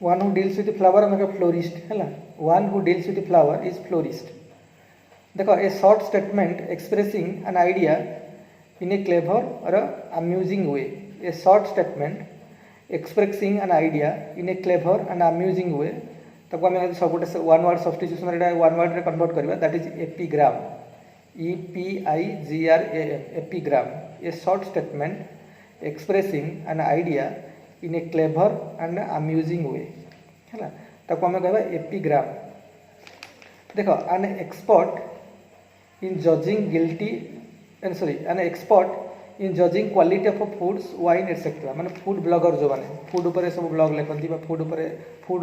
One who deals with flower आम florist है। One who deals with flower is florist. देखो a short statement expressing an idea in a clever और amusing way. A short statement expressing an idea in a clever and amusing way ताको आम सब गोटे one word substitution one word रे convert करवा that is epigram. EPIGRAM epigram. A short statement expressing an idea in a clever and amusing way है ताको आम कहवा एपिग्राम। देखो an expert in judging guilty an expert in judging quality of foods wine etcetera माने food blogger जो माने food ऊपर सब ब्लॉग लिखती फूड ऊपर फूड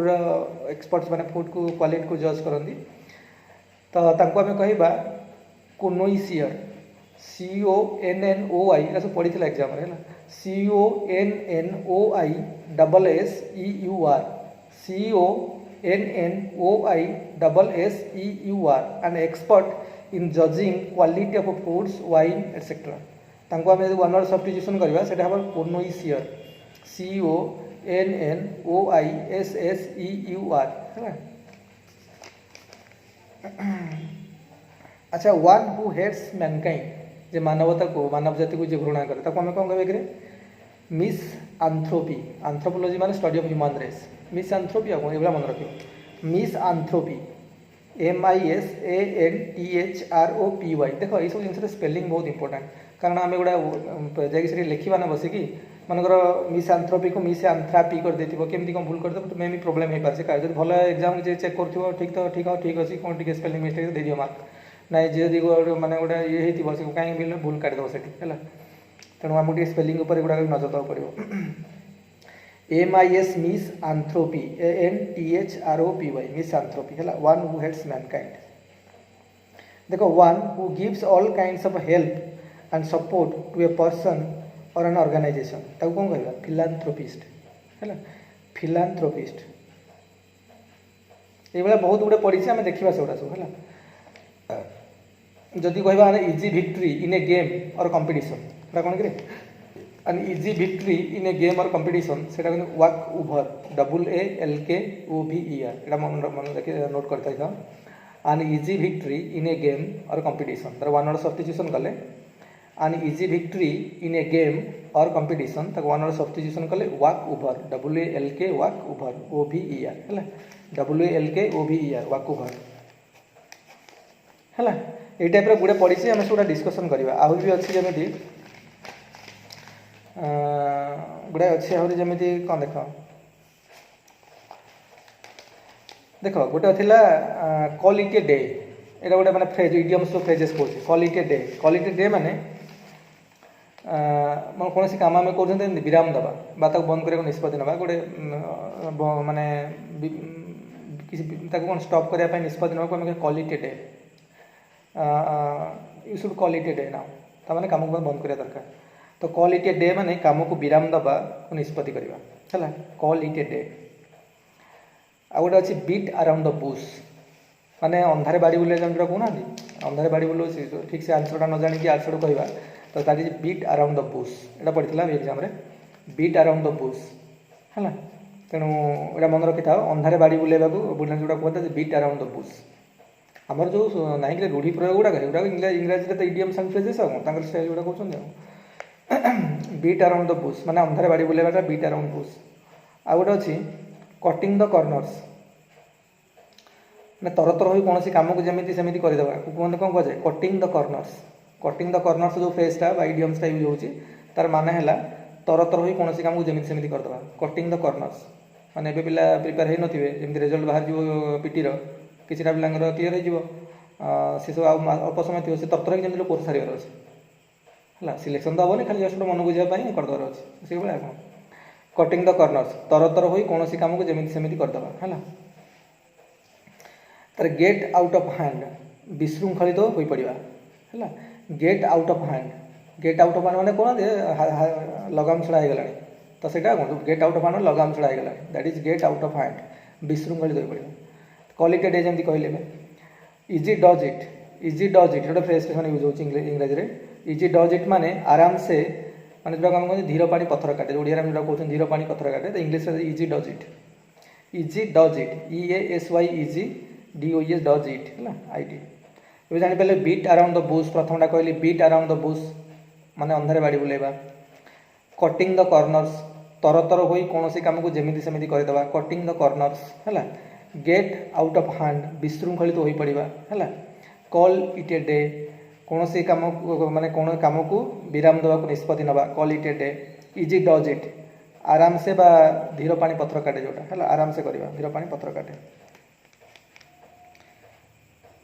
एक्सपर्ट्स माने फूड को क्वालिटी को जज करती तो तांको आम कहवा कोनोइसियर। CONNOI ये सब पढ़ी एग्जाम है CONNOISSEUR CONNOISSEUR and expert in judging quality of foods wine etcetera तांको आम वन वर्ड सब्स्टिट्यूशन करवा सेटा हम कोनोइसियर CONNOISSEUR है। अच्छा वन हु हेट्स मैनकाइंड जे मानवता को मानव जाति को जे घृणा करे ताको आम कौन कहबे मिस आंथ्रोपी। आंथ्रोपोलॉजी माने study of human race. Misanthropy आ कोन मन रखियो मिस आंथ्रोपी MISANTHROPY। देखो ये सब जिन स्पेलिंग बहुत इंपोर्टेंट कारण आम गुड़ा जाकि लिखा ना बसिकी मनकर मिस आंथ्रोपी को मिस आंथ्रापी कर देथिबो केमती कौन भूल करदे मे भी प्रोब्लेम हो पारे जो भल एग्जाम जे चेक कर ठीक तो ठीक अच्छी कौन टी स्पेलिंग मिस्टेक दे दियो मार्क ना जी माने गोटे ये हो कहीं भी भूल काटिदेव से तेणु आमको स्पेलिंग उपर गुड़ा नजर देवा पड़ो। MIS misanthropy ANTHROPY misanthropy है वन हु हेट्स मैनकाइंड। देखो one who gives all kinds of help and support to a person और एन ऑर्गेनाइजेशन ताको कौन कहला फिलांथ्रोपिस्ट है फिलांथ्रोपिस्ट। ये बहुत गुड़े पढ़ी आम देखा से सब है जदि कहवा easy victory in A game और कंपटीशन कौन कि an easy victory in A game और कंपटीशन से वाक ओवर WALKOVER मन देखिए नोट करता an easy victory in A game और कंपटीशन तर वन वर्ड सब्स्टिट्यूशन कले an easy victory in A game और कंपटीशन ताको वन वर्ड सब्स्टिट्यूशन कले वाक ओवर WALK वाक ओवर OVER है WALKOVER वाक ओवर है। ये टाइप गुड़े पढ़ी आम सब डिस्कसन करवा आहरी भी अच्छी जमी गुड़ाए अच्छी आहरी जमी कौन देख गोटे थिला कॉल इट ए डे ये गोटे मैंने फ्रेज इडियम्स फ्रेजेस कौन कॉल इट ए डे माने कौन काम आम कर विराम दबा बा बंद करने निष्पत्ति ना गोटे माने किसी कौन स्टॉप करने निष्पत्ति ना call it a day you should call it a day now ताने काम को बंद करा दरकार तो कॉल इट ए डे माने काम को विराम दबा को निष्पत्ति करवा है कॉल इट ए डे। आ गोटे अच्छी बीट अराउंड द बुश माने अंधारे बाड़ी बुले जो कहना अंधारे बाड़ी बुलो ठीक से आंसरटा न जाणी आंसर कहवा तो that is beat around the bush एटा पढ़ी exam beat around the bush है तेणु यहाँ मन रखी था अंधारे बाड़ी बुलेवा बुले जो कहते बीट अराउंड द बुश आमर जो ना कि रूढ़ी प्रयोग गुड़ाक इंग्राजी तो इडियम्स एंड फ्रेजेस स्टाइल गुड़ा कहते बीट अराउंड द बुश माने अंधारे बाड़ी बुलेवाटा बीट अराउंड बुश। आ गोटे अच्छी कटिंग द कर्नर्स मैं तरह तरह कौन कम को जमी सेमती करदे कौन कह जाए कटिंग द कर्नर्स जो फ्रेजटा इडियम्सटा यूज होची तार माने है तरह तरह कौन कम को जमी सेमती करदे कटिंग द कर्नर्स माने ए पिला प्रिपेयर हो नथिबे जमी रिजल्ट बाहर जो पीटीर किसी पिलांर क्लीयर हो सी सब अल्प समय थी से तरतर जमी कोर्स सारिबार अच्छे है सिलेक्शन तो हेनी खाली जस्ट मन बुझापी करदेवर अच्छे से भाया कौन कटिंग द कर्नर्स तरह तरह कौन कम को जमी सेमती करदे है तार गेट आउट ऑफ हैंड विशृंखलित हो पड़ा है गेट आउट ऑफ हैंड माने कौन लगाम छड़ा हो गला तो सहीटा कौन गेट आउट ऑफ हैंड लगाम छड़ा हो गला that is get out of hand विशृंखलित हो पड़ा कॉल इट ए डे जमी कहले इजी डज इट गोटे फ्रेज यूज हो इंग्राजी इजी डज इट माने आराम से माने जो कहते धीर पानी पत्थर काटे ओडिया जो कहते धीर पानी पत्थर काटे तो English easy does it easy does it EASY DOES does it है IT ये जापर बीट अराउंड द बुश प्रथमटा कहली बीट अराउंड द बुश माने अंधारे बाड़ी बुलेबा कटिंग द कर्नर्स तरतर हो कौन कम को जमी सेमती करदेवा कटिंग द कर्नर्स है गेट आउट ऑफ हैंड विशृंखलित हो पड़ा है कॉल इट ए डे कौन कम माने कौन कम को विराम देवा निष्पत्ति नवा call it a day easy does it आराम से बा धीर पानी पत्र काटे जोटा है आराम से करवा धीर पानी पत्र काटे।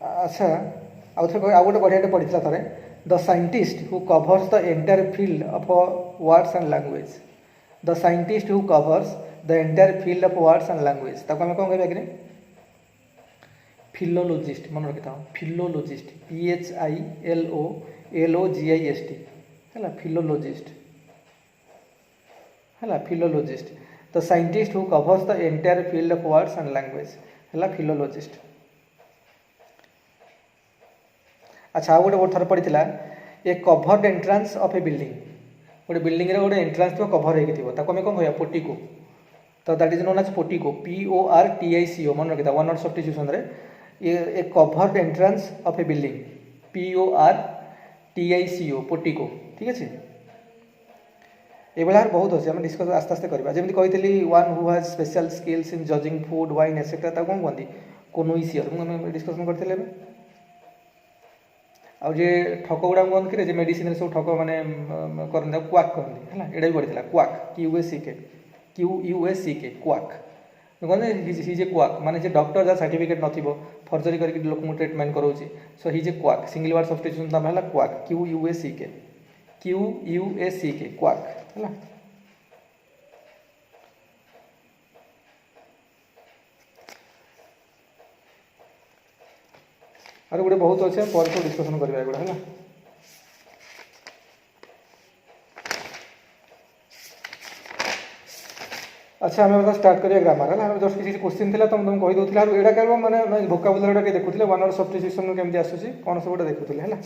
अच्छा आउ गोटे बढ़िया पढ़ी थे the scientist who covers the entire field of words and language the scientist who covers the entire field of words and language ताको आम कौन कहवा कि फिलोलॉजिस्ट मन रखी था फिलोलॉजिस्ट PHILOLOGIST है फिलोलॉजिस्ट है philologist the scientist who covers the entire field of words and language है फिलोलॉजिस्ट। अच्छा गोटे गोटे थर पड़ी a covered entrance of a building गोटे बिल्डिंग रे गोटे एंट्रांस थो कवर होगी थी ताको आम कौन कहवा पोर्टिको तो that is known as portico PORTICO मन रखी था वन वर्ड सब्स्टिट्यूशन रे a covered entrance of a building PORTICO portico ठीक अच्छे ये बहुत अच्छे आम डिस्कस आस्ते आस्ते करवा जमी कही one who has special skills in judging food wine etcetera कौन कहती कोनोइसियर मुझे डिस्कसन करते आउ जे ठक गुड़ा कहते कि मेडिसिन सब ठक मैंने करते क्वाक कहते हैं यहाँ भी पड़ी क्वाक QUSCK क्वाक कहते हिज ए क्वाक माने जे डॉक्टर जहाँ सर्टिफिकेट नथिबो फर्जरी करके लोक ट्रीटमेंट कराऊँगी सो हिज ए क्वाक सिंगल वर्ड सब्स्टिट्यूशन नाम है क्वाक QUSCK क्वाक है। और गोटे बहुत अच्छे पर डिस्कसन करवा गुड़ा है। अच्छा आम स्टार्ट करिया ग्रामर है जस्ट किसी क्वेश्चन था तो तुमको कही दूसरी यहाँ क्या मैंने वोकाबुलरी देखुले वन वर्ड सब्स्टिट्यूशन केमती आसूसी कौन सब गोटे देखुले है।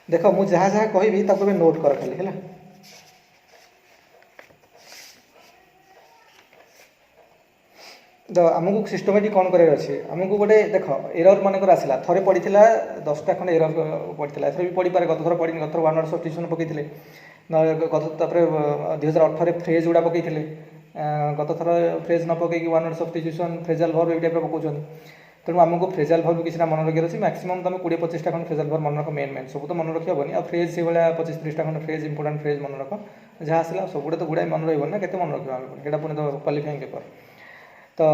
देख मुझे जहाँ जहाँ कहि नोट कर खाली है तो आमको सिस्टमेटिक कौन कर अच्छे आमको गोटे देख एरर मनकर आसला थे पड़ी 10टा खंड एरर पड़ी एथर भी पड़ी पारे गत थर पड़ी गत थर वन वर्ड सब्स्टिट्यूशन पकईले गत 2018 फ्रेज गुड़ा पकईले गत थर फ्रेज न पकईकि one word substitution phrasal verb ये टाइप पकाउछन तेणु आमको फ्रेजाल वर्ब किसी मन रखिए अच्छे मैक्सिमम तुम 20-25टा खंड फ्रेजाल वर्ब मन रख मेन सब तो मन रखी हेनी आ फ्रेज से भाया 25-30टा खंड फ्रेज इंपोर्टाट फ्रेज मन रख जहाँ आसला सब गुड़ा तो गुड़ाए मन रहा के मन रखा यहाँ पुणी तो क्वालिफाइंग पेपर तो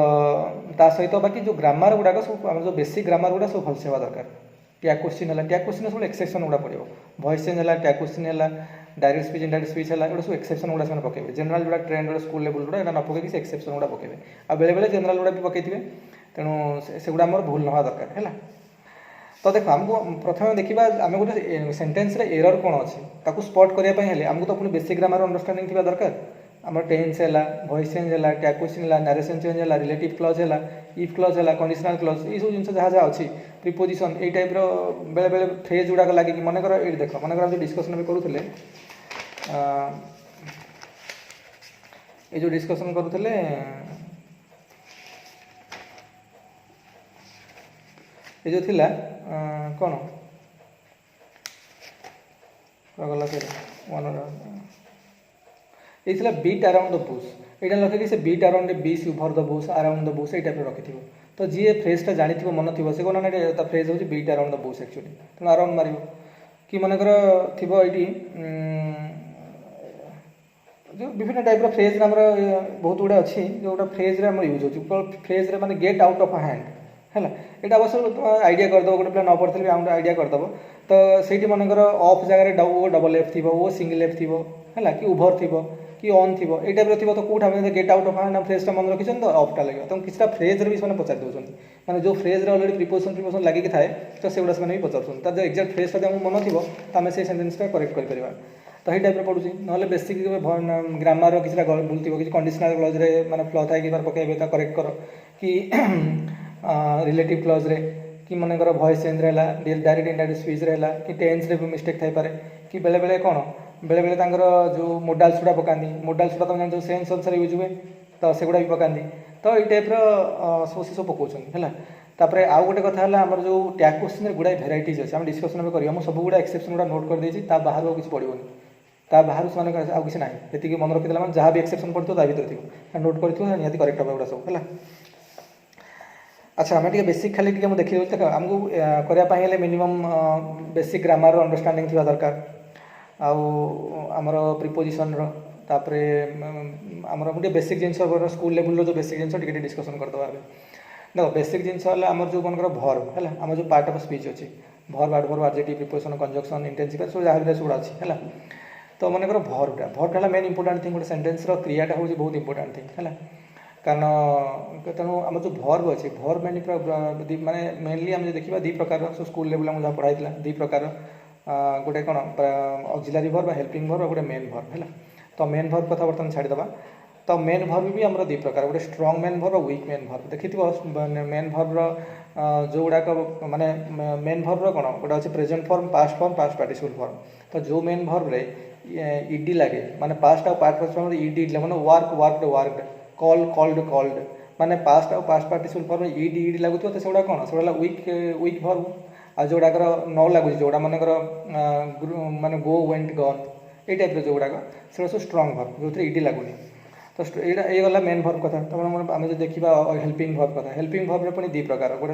ता सहित बाकी जो ग्रामर गुड़ाक सब आम जो बेसिक ग्रामर गुड़ा सब भलसे हवा दरकार टैग क्वेश्चन है टैग क्वेश्चन सब एक्सेप्शन गुड़ा पड़ो वॉइस चेंज है टैग क्वेश्चन है डायरेक्ट स्पीच इनडायरेक्ट स्पीच है ये सब एक्सेप्शन गुड़ा से पकेबे जनरल जो ट्रेंड गुड़ा स्कूल लेवल गुड़ा यहाँ न पकई से एक्सेप्शन गुड़ा पकेबे आ बेले बेले जनरल गुड़ा भी पकई तेणु से गुड़ा आम भूल नवा दरकार है। तो देख आमको प्रथम देखा आम गोटे सेंटेन्स रे एरर कौन अच्छे ताकू स्पॉट करने आमको तो पुणी बेसिक ग्रामर अंडरस्टैंडिंग थी दरकार आम टेन्स है वॉइस चेंज है टैग क्वेश्चन है नरेशन चेंज है रिलेटिव क्लज है इफ क्लज है कंडीशनल क्लज ये सब जिन जहाँ जहाँ अच्छी प्रिपोजिशन ये टाइप बेले बेले फ्रेज गुड़ाक लगे मनकर ये देख मनकर जो डिस्कसन भी करूँ ये जो डिस्कसन करूँ ये जो थिला कौन गला वन ये बीट अराउंड द बुश यहाँ लगे से बीट अराउंड बीस over the Bush around the Bush ये टाइप रखी तो जी फ्रेजटा जानी मन थी से कौन ना फ्रेज हूँ beat around the bush actually तेना अराउंड मार कि मनकर थी जो विभिन्न टाइप फ्रेज नाम बहुत गुड़ा अच्छी जो गोटे फ्रेज यूज हो फ्रेज माने गेट आउट ऑफ हैंड है यहाँ अवश्य आइडिया करदेव गोटे पिला न पढ़ी भी आम आइडिया करदेव तो सही मनकर ऑफ जगह ओ डबल एफ थी ओ सिंगल एफ थी है कि ओभर थी कि ऑन थी ये टाइप थी तो Kaut gate out of hand फ्रेजटा मन रखी तो ऑफटा लगे तो किसी फ्रेज भी से पचार दौरान मैंने जो फ्रेज अलरेडी प्रिपोजिशन लगे थाए तो से गुड़ा से पचार तार जो एक्जाक्ट फ्रेजटा आमको मन थी तो आम से सेन्टेन्सटा करेक्ट कर तो यही टाइप पड़ू ना बेसिक ग्रामर किसी भूल थी कि कंडीशनल क्लज मैंने फ्ल थाए कि पकड़े करेक्ट कर कि रिलेटिव क्लज रे कि मनकर वॉइस चेंज रहा डायरेक्ट इनडायरेक्ट स्पीच रहा कि टेन्स रे भी मिस्टेक थाई पारे कि बेले बेले कौन बेले बेले तांकर जो मोडाल्स गुड़ा पकाती मोडाल्स गुड़ा तुम जान सेन्स अनुसार यूज हुए तो सेगुड़ा भी पकाती तो ये टाइप्र सब से सब पकाउछन है तापर आउ गोटे कथा है आमर जो टैग क्वेश्चन गुड़ाए भेराइटीज अच्छे आम डिस्कसन में करिया सब गुड़ा एक्सेप्शन गुड़ा नोट कर देछि ता बाहर किसी पड़ोनी ता बाहर से आउ किसी ना ये मन रखीदेला मैंने जहाँ भी एक्सेप्शन पड़ो ता भर थी नोट कर निहाती करेक्ट हम गुड़ा सब है। अच्छा आम टे बेसिक खाली टे देखी दूसरी देख आमको करने मिनिमम बेसिक ग्रामर अंडरस्टांडिंग थी दरकार आमर प्रिपोजिशन तापर आमर गोटे बेसिक जिनस स्कूल लेवल जो बेसिक जिन टे डिस्कसन करदे देख बेसिक जिनस आमर जो मनकर भर्व है आम जो पार्ट ऑफ स्पीच अच्छी verb adverb adjective preposition conjunction intensifier सब जहाँ भी गुड़ा अच्छी है तो मनकर भर्वटा मेन इंपोर्टेंट थिंग गोटे सेंटेंस क्रियाटा हूँ बहुत इंपोर्टेंट थिंग है कारण तेणु आम जो भर्व अच्छे भर्व माने मेनली आम देखा दी प्रकार स्कूल लेवल आम जहाँ पढ़ाई दी प्रकार गोटे कौन ऑक्सिलरी भर्व हेल्पिंग भर्व गोटे मेन भर्व है तो मेन भर्व कथा बर्तमान छाड़ीदे तो मेन भर्व भी आम दी प्रकार गोटे strong main verb weak main verb देखी मेन भर्व जो गुड़ाक माने मेन भर्व कौन गोटे अच्छे present form past participle form तो जो मेन भर्व रे ईडी लगे माने पास्ट और पास्ट फॉर्म ईडी माने work worked worked call called called माने पास्ट और past participle form ED ED लगुत तो सेगुड़ा कौन से वीक भर्व आ जोड़ाकर न लगुच जोड़ा मनकर माने गो वेंट गन ये टाइप जो गुड़ाक से सब स्ट्रंग भर्व जो ईडी लगुनि तो ये गला मेन भर्व कथा तो आम जो देखा हेल्पिंग भर्व कथा हेल्पिंग भर्व पुणी दी प्रकार गोटे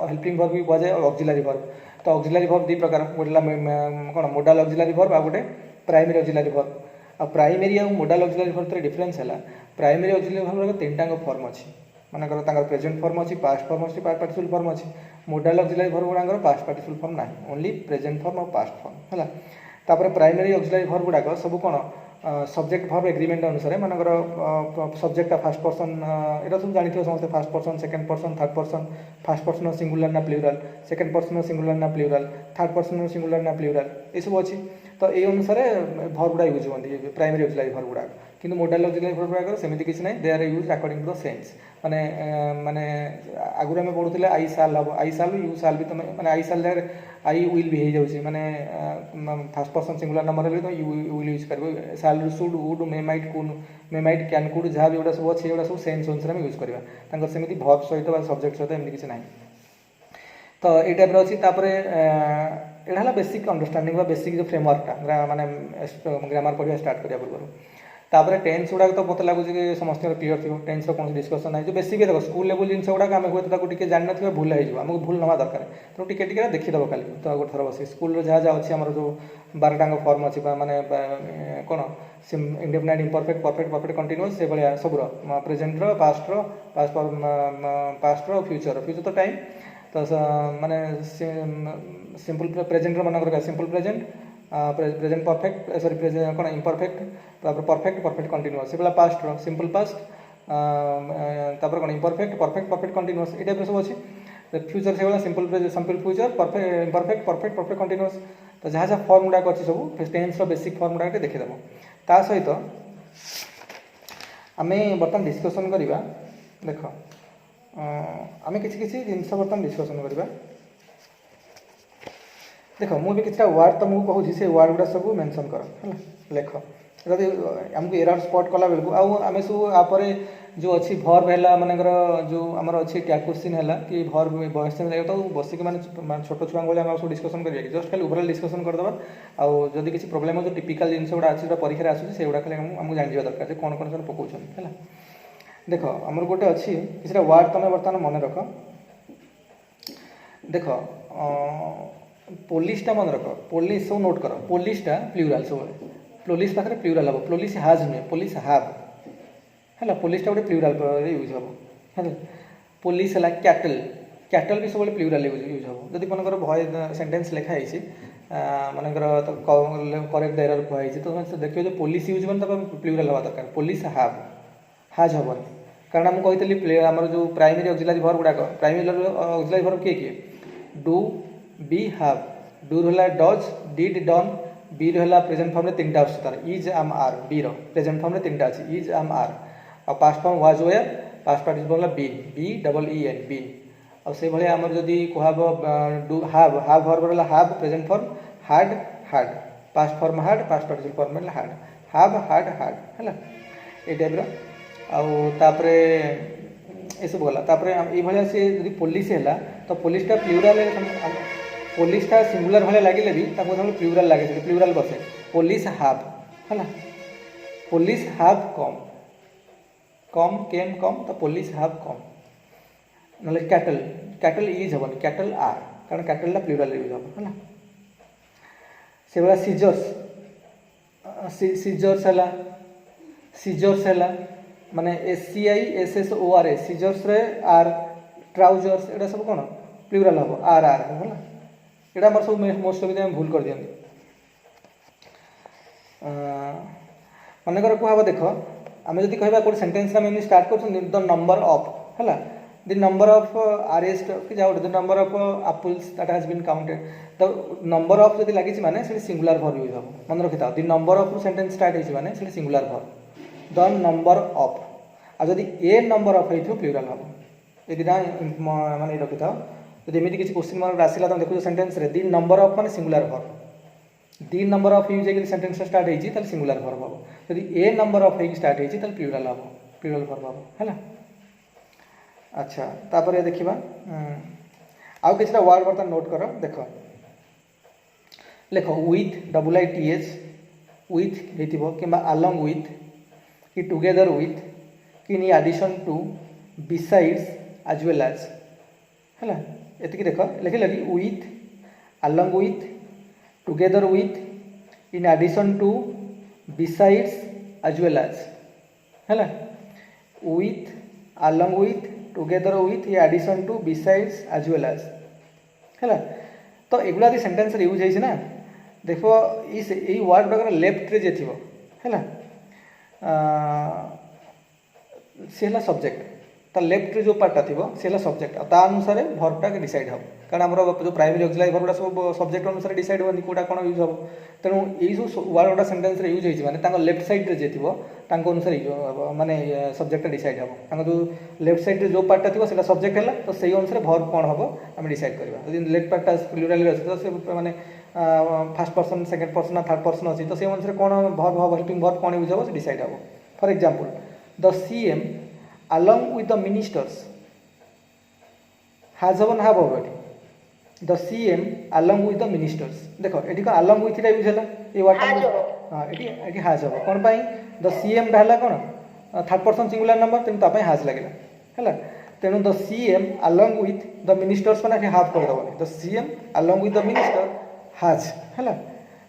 हेल्पिंग भर्व भी कहुए ऑक्सिलरी भर्व तो ऑक्सिलरी भर्व दी प्रकार गोटे कौन मोडाल ऑक्सिलरी भर्व आ गोटे प्राइमरी ऑक्सिलरी भर्व आ प्राइमरी और मोडाल ऑक्सिलरी भर्व डिफरेंस है प्राइमरी ऑक्सिलरी भर्व तीन फॉर्म अच्छी मानकर प्रेजेंट फॉर्म अच्छी पास्ट फॉर्म अच्छी पास्ट पार्टिसिपल फॉर्म अच्छी मोडाल ऑक्सिलरी भर्व गुड़ाक पास्ट पार्टिसिपल फॉर्म ना ओनली प्रेजेंट फॉर्म और पास्ट फॉर्म है तापर प्राइमरी ऑक्सिलरी भर्व गुड़ाक सब कौन सब्जेक्ट भर्व एग्रीमेंट अनुसार मानकर सब्जेक्ट फास्ट पर्सन यहाँ सब जानी समस्त fast person second person third person fast person singular ना प्लूराल सेकेंड पर्सन सिंगुलर ना प्लूराल थर्ड पर्सन सिंगुलर ना प्लूराल ये सब अच्छी तो ये अनुसार भर्व गुड़ा यूज होती प्राइमरी ऑक्सिलरी भर्व गुड़ाक किंतु मोडाल ऑक्सिलरी भर्व गुड़ाक सेमती किसी ना they are use according to the sense माने माने आगुरी आम पढ़ुले आई साल हम आई साल यू साल भी तुम मैंने आई साल आई विल भी हो जाए माने फास्ट पर्सन सिंगुलर नंबर है तो यू विल यूज कर साल should would may might could may might can could जहाँ भी गुड़ा सब अच्छे गुड़ा सब सेन्स अनुसार यूज करवा सेमती भर्व सहित सब्जेक्ट सहित एमती किसी ना तो ये टाइप अच्छी यहाँ बेसिक अंडरस्टांडिंग बेसिक जो फ्रेमवर्कटा माने ग्रामर पढ़ा स्टार्ट करिया पूर्व तापर टेन्स गुड़ाक तो मत लगुच कि समस्त क्लीयर थी टेन्स कौन डिस्कसन ना जो बेसिक देखो स्कूल लेवल जिन गुड़ाक आम हुए तो जान ना भूल हो आमको भूल नवा दरकार तो टिके देखीदेव खाली तो गोटे थर बस स्कूल जहाँ जहाँ अच्छी आम जो 12टांग फॉर्म अच्छी माने कौन indefinite imperfect perfect perfect continuous से भाया सब प्रेजेंट पास्ट फ्यूचर फ्यूचर तो टाइम तो माने सिंपल प्रेजेंट मनकर simple present present perfect sorry present कौन इम्परफेक्ट परफेक्ट परफेक्ट कंटिन्यूअस से पास्ट सिंपल पास्ट तापर कौन इम्परफेक्ट परफेक्ट परफेक्ट कंटिन्यूअस ये टाइप सब अच्छे फ्यूचर से simple simple future perfect imperfect perfect perfect continuous तो जहाँ जहाँ फॉर्म गुड़ाक अच्छी सब टेन्स बेसिक फॉर्म गुड़ाक देखीदेव ता सहित आम बर्तमान डिस्कसन करवा देख आम किसी जिनस बर्तमान डिस्कसन करवा देख मुझे किसी वार्ड तुमको कहूँ से वार्ड गुड़ा सब मेंशन कर लेख जब आमको एरर स्पॉट कला बेलू आम सब आप जो अच्छी भर्व है मानकर जो आमर अच्छी टैग क्वेश्चन है कि भर्व वॉइस चेंज तो बसिक मैंने छोट छुआ भाई सब डिस्कसन करिए जस्ट खाली ओवरऑल डिस्कसन करदे आउ जदि किसी प्रोब्लेम जो टिपिकल जिन गुड़ा अच्छी परीक्षा आसूँ से गुड़ा खाली आमको जान दरकार कौन कौन सब पकाउछन है देख आमर गोटे अच्छी किसी वार्ड तुम बर्तमान मन रख देख पुलिसटा मन रख पुलिस सब नोट कर पुलिसटा प्लूराल सब पुलिस पाखे प्लूराल हम पुलिस हाज नुहे पुलिस हाव है पुलिसटा गोटे प्लूराल यूज हम है पुलिस है कैटल कैटल भी सब प्लूराल यूज हम जब मनकर भॉइस सेंटेंस लिखाई मनकर करेक्ट एरर कहुई तो देखिए जो पुलिस यूज मैंने प्लूराल हवा दरकार पुलिस हाव हाज हम कारण मुझे कही आम जो प्राइमरी ऑक्सिलरी भर्व गुड़ाक प्राइमरी ऑक्सिलरी भर्व किए डू बी हाव डू रहा डज डिड डन बी रहा प्रेजेंट फॉर्म में 3टा अच्छी तार इज आम आर बी प्रेजेंट फॉर्म में 3टा अच्छी इज आम आर और past form was were past participle been B double E N been ଆଉ ସେଇଭଳିଆ ଆମର ଯଦି କୁହାବ ଡୁ ହାଭ୍ ହାଭ୍ ଭର୍ବ ରହିଲା have present form had had past form had past participle form ହେଲା ହାଡ୍ ହାଭ୍ ହାଡ୍ ହାଡ୍ ହେଲା ଏଇ ଟାଇପ୍ର। ଆଉ ତାପରେ ଏସବୁ ଗଲା। ତାପରେ ଏଇଭଳିଆ ସେ ଯଦି ପୋଲିସ ହେଲା ତ ପୋଲିସଟା ପ୍ଲୁରାଲ୍ ପୋଲିସଟା ସିଙ୍ଗୁଲାର ଭଳିଆ ଲାଗିଲେ ବି ତାକୁ ଯେତେବେଳେ ପ୍ଲୁରାଲ୍ ଲାଗେ ସେଠି ପ୍ଲୁରାଲ୍ ବସେ ପୋଲିସ ହାଭ୍ ହେଲା ପୋଲିସ ହାଭ୍ କମ୍ କମ୍ କେମ୍ କମ୍ ତ ପୋଲିସ ହାଭ୍ କମ୍। ନହେଲେ କ୍ୟାଟଲ୍ କ୍ୟାଟଲ୍ ୟୁଜ୍ ହେବନି କ୍ୟାଟଲ୍ ଆର୍ କାରଣ କ୍ୟାଟଲ୍ଟା ପ୍ଲୁରାଲ୍ ୟୁଜ୍ ହେବ ହେଲା। ସେଭଳିଆ ସିଜର୍ସ ହେଲା ମାନେ SCISSORS ସିଜର୍ସରେ ଆର୍ ଟ୍ରାଉଜର୍ସ ଏଇଟା ସବୁ କ'ଣ ପ୍ଲୁରାଲ୍ ହେବ ଆର୍ ଆର୍ ହେଲା। ଏଇଟା ଆମର ସବୁ ମୋଷ୍ଟ ଅଫ୍ ଆମେ ଭୁଲ କରିଦିଅନ୍ତି। ମନେକର କୁହାହେବ ଦେଖ ଆମେ ଯଦି କହିବା ଗୋଟେ ସେଣ୍ଟେନ୍ସରେ ଆମେ ଏମିତି ଷ୍ଟାର୍ଟ କରୁଛନ୍ତି ଦ ନମ୍ବର ଅଫ୍ ହେଲା ଦି ନମ୍ବର ଅଫ୍ ଆରେଷ୍ଟ କି ଯାହା ଗୋଟେ the number of apples that has been counted ତ ନମ୍ବର ଅଫ୍ ଯଦି ଲାଗିଛି ମାନେ ସେଠି ସିଙ୍ଗୁଲାର ଭର୍ବ ୟୁଜ୍ ହେବ। ମନେ ରଖିଥାଅ ଦି ନମ୍ବର ଅଫ୍ ସେଣ୍ଟେନ୍ସ ଷ୍ଟାର୍ଟ ହେଇଛି ମାନେ ସେଠି singular verb the number of. ଆଉ ଯଦି ଏ ନମ୍ବର ଅଫ୍ ହେଇଥିବ ପ୍ଲୁରାଲ୍ ହେବ। ଏ ଦୁଇଟା ମାନେ ରଖିଥାଅ। ଯଦି ଏମିତି କିଛି କ୍ୱେଶ୍ଚିନ୍ ମନରେ ଆସିଲା ତମେ ଦେଖୁଛ ସେଣ୍ଟେନ୍ସରେ ଦି ନମ୍ବର ଅଫ୍ ମାନେ singular verb the number of use ହେଇକି ସେଣ୍ଟେନ୍ସଟା ଷ୍ଟାର୍ଟ ହେଇଛି ତାହେଲେ ସିଙ୍ଗୁଲାର ଭର୍ବ ହେବ। ଯଦି ଏ ନମ୍ବର ଅଫ୍ ହେଇକି ଷ୍ଟାର୍ଟ ହେଇଛି ତାହେଲେ ପ୍ଲୁରାଲ୍ ହେବ ପ୍ଲୁରାଲ୍ ଭର୍ବ ହେବ ହେଲା। ଆଚ୍ଛା ତାପରେ ଦେଖିବା ଆଉ କିଛିଟା ୱାର୍ଡ଼ ବର୍ତ୍ତମାନ ନୋଟ୍ କର ଦେଖ ଲେଖ ୱିଥ୍ WITH ୱିଥ୍ ହେଇଥିବ କିମ୍ବା ଆଲଙ୍ଗ ୱିଥ୍ କି ଟୁଗେଦର ୱିଥ୍ କି in addition to besides as well as ହେଲା। ଏତିକି ଦେଖ ଲେଖିଲ କି with along with together with in addition to besides as well as ହେଲା with along with together with in addition to besides as well as ହେଲା। ତ ଏଗୁଡ଼ା ଯଦି ସେଣ୍ଟେନ୍ସରେ ୟୁଜ୍ ହେଇଛି ନା ଦେଖ ଏଇ ୱାର୍ଡ଼ ଗୁଡ଼ାକର ଲେଫ୍ଟରେ ଯିଏ ଥିବ ହେଲା ସେ ହେଲା ସବଜେକ୍ଟ ତା ଲେଫ୍ଟରେ ଯେଉଁ ପାର୍ଟଟା ଥିବ ସେ ହେଲା ସବଜେକ୍ଟ ଆଉ ତା ଅନୁସାରେ ଭର୍ବଟା ଡିସାଇଡ୍ ହେବ କାରଣ ଆମର ଯେଉଁ ପ୍ରାଇମେରୀ ଅକ୍ସିଲାରୀ ଭର୍ବଟା ସବୁ ସବଜେକ୍ଟ ଅନୁସାରେ ଡିସାଇଡ୍ ହେବନି କେଉଁଟା କ'ଣ ୟୁଜ୍ ହେବ। ତେଣୁ ଏଇ ଯେଉଁ ୱାର୍ଡ଼ ଗୁଡ଼ା ସେଣ୍ଟେନ୍ସରେ ୟୁଜ୍ ହେଇଛି ମାନେ ତାଙ୍କ ଲେଫ୍ଟ ସାଇଡ଼୍ରେ ଯିଏ ଥିବ ତାଙ୍କ ଅନୁସାରେ ମାନେ ସବଜେକ୍ଟଟା ଡିସାଇଡ୍ ହେବ। ତାଙ୍କ ଯେଉଁ ଲେଫ୍ଟ ସାଇଡ଼୍ରେ ଯେଉଁ ପାର୍ଟଟା ଥିବ ସେଇଟା ସବଜେକ୍ଟ ହେଲା ତ ସେଇ ଅନୁସାରେ ଭର୍ବ କ'ଣ ହେବ ଆମେ ଡିସାଇଡ୍ କରିବା। ଯଦି ଲେଫ୍ଟ ପାର୍ଟଟା ପ୍ଲୁରାଲ୍ରେ ଅଛି ତ ସେ ମାନେ ଫାର୍ଷ୍ଟ ପର୍ସନ୍ ସେକେଣ୍ଡ ପର୍ସନ୍ ନା ଥାର୍ଡ଼ ପର୍ସନ୍ ଅଛି ତ ସେଇ ଅନୁସାରେ କ'ଣ ଭର୍ବ ହେବ ହେଲ୍ପିଂ ଭର୍ବ କ'ଣ ୟୁଜ୍ ହେବ ସେ ଡିସାଇଡ୍ ହେବ। For example the CM along with the ministers has ହେବ ନା have ହେବ ଏଠି ଦ CM along with the ministers ଦେଖ ଏଠି କ'ଣ along with ଟା ୟୁଜ୍ ହେଲା ଏଇ ୱାର୍ଡ଼ଟା ହଁ ଏଠି has ହେବ କ'ଣ ପାଇଁ ଦ CM ଟା ହେଲା କ'ଣ ଥାର୍ଡ଼ ପର୍ସନ୍ ସିଙ୍ଗୁଲାର ନମ୍ବର ତେଣୁ ତା ପାଇଁ has ଲାଗିଲା ହେଲା। ତେଣୁ ଦ CM along with the ministers ମାନେ ଏଠି have କରିଦେବନି the CM along with the minister has ହେଲା।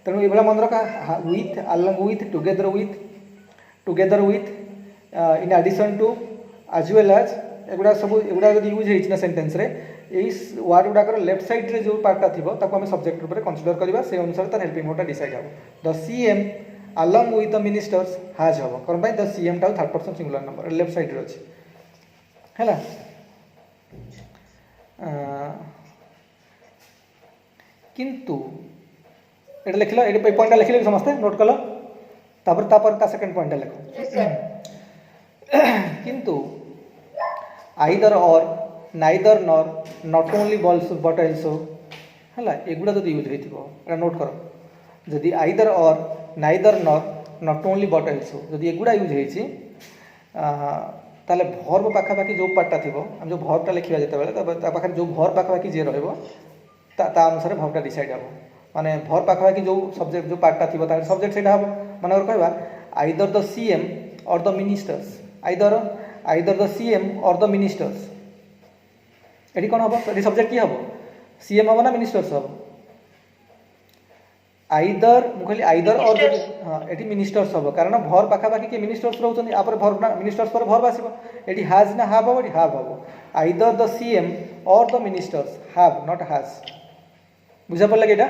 ତେଣୁ ଏଇଭଳିଆ ମନେ ରଖ with along with together with in addition to as well as एगुड़ा सब एगुड़ा जब यूज होना सेन्टेन्स यही वार्ड गुड़ाकर लेफ्ट साइड्रे जो पार्टा थी आम सब्जेक्ट रूप में कनसीडर करवा से अनुसार तार हेल्पिंग वर्बटा डिसाइड हो the CM along with the ministers has हम कौन द CM टा third person singular number left साइड्रे अच्छी है किंतु ये लिखल ये पॉइंटा लिखिले समस्ते नोट कल ता सेकेंड पॉइंटा लिख किंतु आइदर और नाइदर नर नॉट ओनली बट अल्सो है एगुड़ा जो यूज होता नोट कर जदि आइदर और नाइदर नर नॉट ओनली बट अल्सो जदि एगुड़ा यूज होती भर्ब पाखापाखि जो पार्टा थी आम जो भर्बटा लिखा जो पाखे जो भर्ब पाखापाखि जी अनुसार भर्बटा डिसाइड हम माने भर्ब पाखापाखि जो सब्जेक्ट जो पार्टा थी सब्जेक्ट से हम मन कहवा आइदर द CM और the ministers either the CM और द मिनिस्टर्स ये कौन हम ये सब्जेक्ट किए हम CM हम ना मिनिस्टर्स हम आइदर मुझे आइदर और हाँ ये मिनिस्टर्स हम कारण भर्ब पाखापाखि किए मिनिस्टर्स रोचे आप भर्ब ना मिनिस्टर्स पर भर्ब आसो ये हाज ना हाव हम ये हाव हम आइदर द CM और द मिनिस्टर्स हाव नॉट हाज बुझा पड़े ये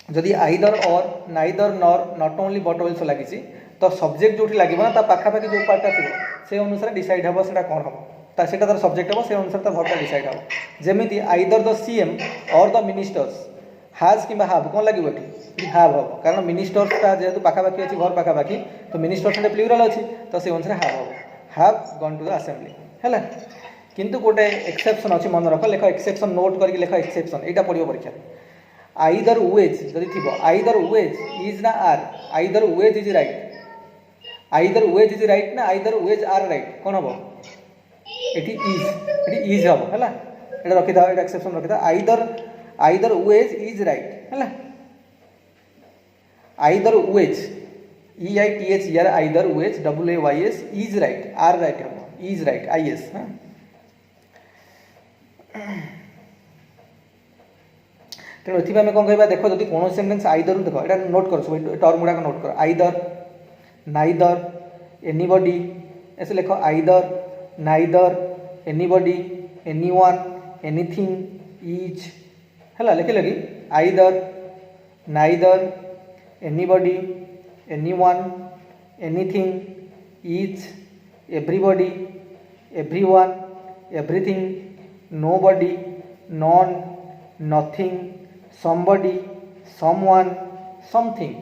जदि आइदर और नाइदर नर नॉट ओनली बट अल्सो लगी तो सब्जेक्ट जो लगे ना पाखापाखि जो पार्टा थी से अनुसार डिसाइड हम से कौन हम से तार सब्जेक्ट हम से अनुसार तार भर्बटा डिसाइड हम जमी आइदर द CM और द मिनिस्टर्स हाज कि हाव कौन लगे ये हाव हम कारण मिनिस्टर्सटा जेहतु पाखापाखि अच्छी भर्ब पाखापाखि तो मिनिस्टर्स प्लुराल अच्छी तो से अनुसार हाव हम हाव गॉन टू द असेंबली। है किंतु गोटे एक्सेप्शन अच्छी मन रख लेख एक्सेप्शन नोट करके लेख एक्सेप्शन यहाँ पड़ो परीक्षा आइदर वेज जदि थी आइदर वेज इज ना are either ways is right either ways is right ना आइदर वेज आर राइट कौन हम ये इज हम है ये रखी था एक्सेप्शन रखी था either either ways is right है either ways EITHER either ways WAYS is right are right हम इज राइट IS हाँ तेणु ये आम कौन कह देख जब कौन सेन्टेन्स आइदर देख यहाँ नोट कर सब टर्म गुड़ाक नोट कर आइदर नाइदर एनीबडी ऐसे लिख either neither anybody anyone anything is है लिखे लगी either neither anybody anyone anything is everybody everyone everything nobody non nothing somebody someone something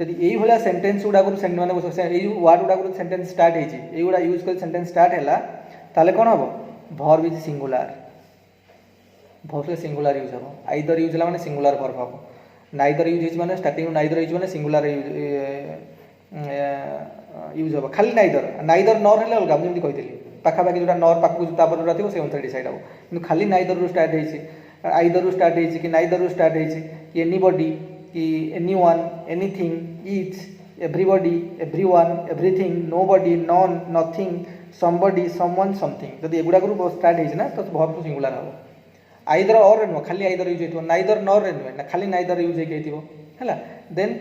जदि यही भाया सेन्टेन्स गुड़ा मैंने वार्ड गुड़ा सेन्टेन्स स्टार्ट होगा यूज कर सेन्टेन्स स्टार्ट है ताले कौन हम verb is singular verb singular use हम आइदर यूज है सिंगुलर भर्ब हम नाइदर यूज माने स्टार्टिंग नाइदर यूज माने सिंगुलर यूज हम खाली नाइदर नाइदर नर है अलग जमी कही पाखापाखि जो नर पाखक जो थी से अनुसार डिसाइड हम कि खाली नाइदर रू स्टार्ट हो आइदर रू स्टार्ट हो कि नाइदर रू स्टार्ट हो कि एनीबडी कि anyone anything is everybody everyone everything nobody non nothing somebody someone something जब एगुड़ा स्टार्ट होना तो भर्ब सिंगुलर हम आइदर और नुह खाली आइदर यूज हो नाइदर नर नुहे ना खाली नाइदर यूज है देन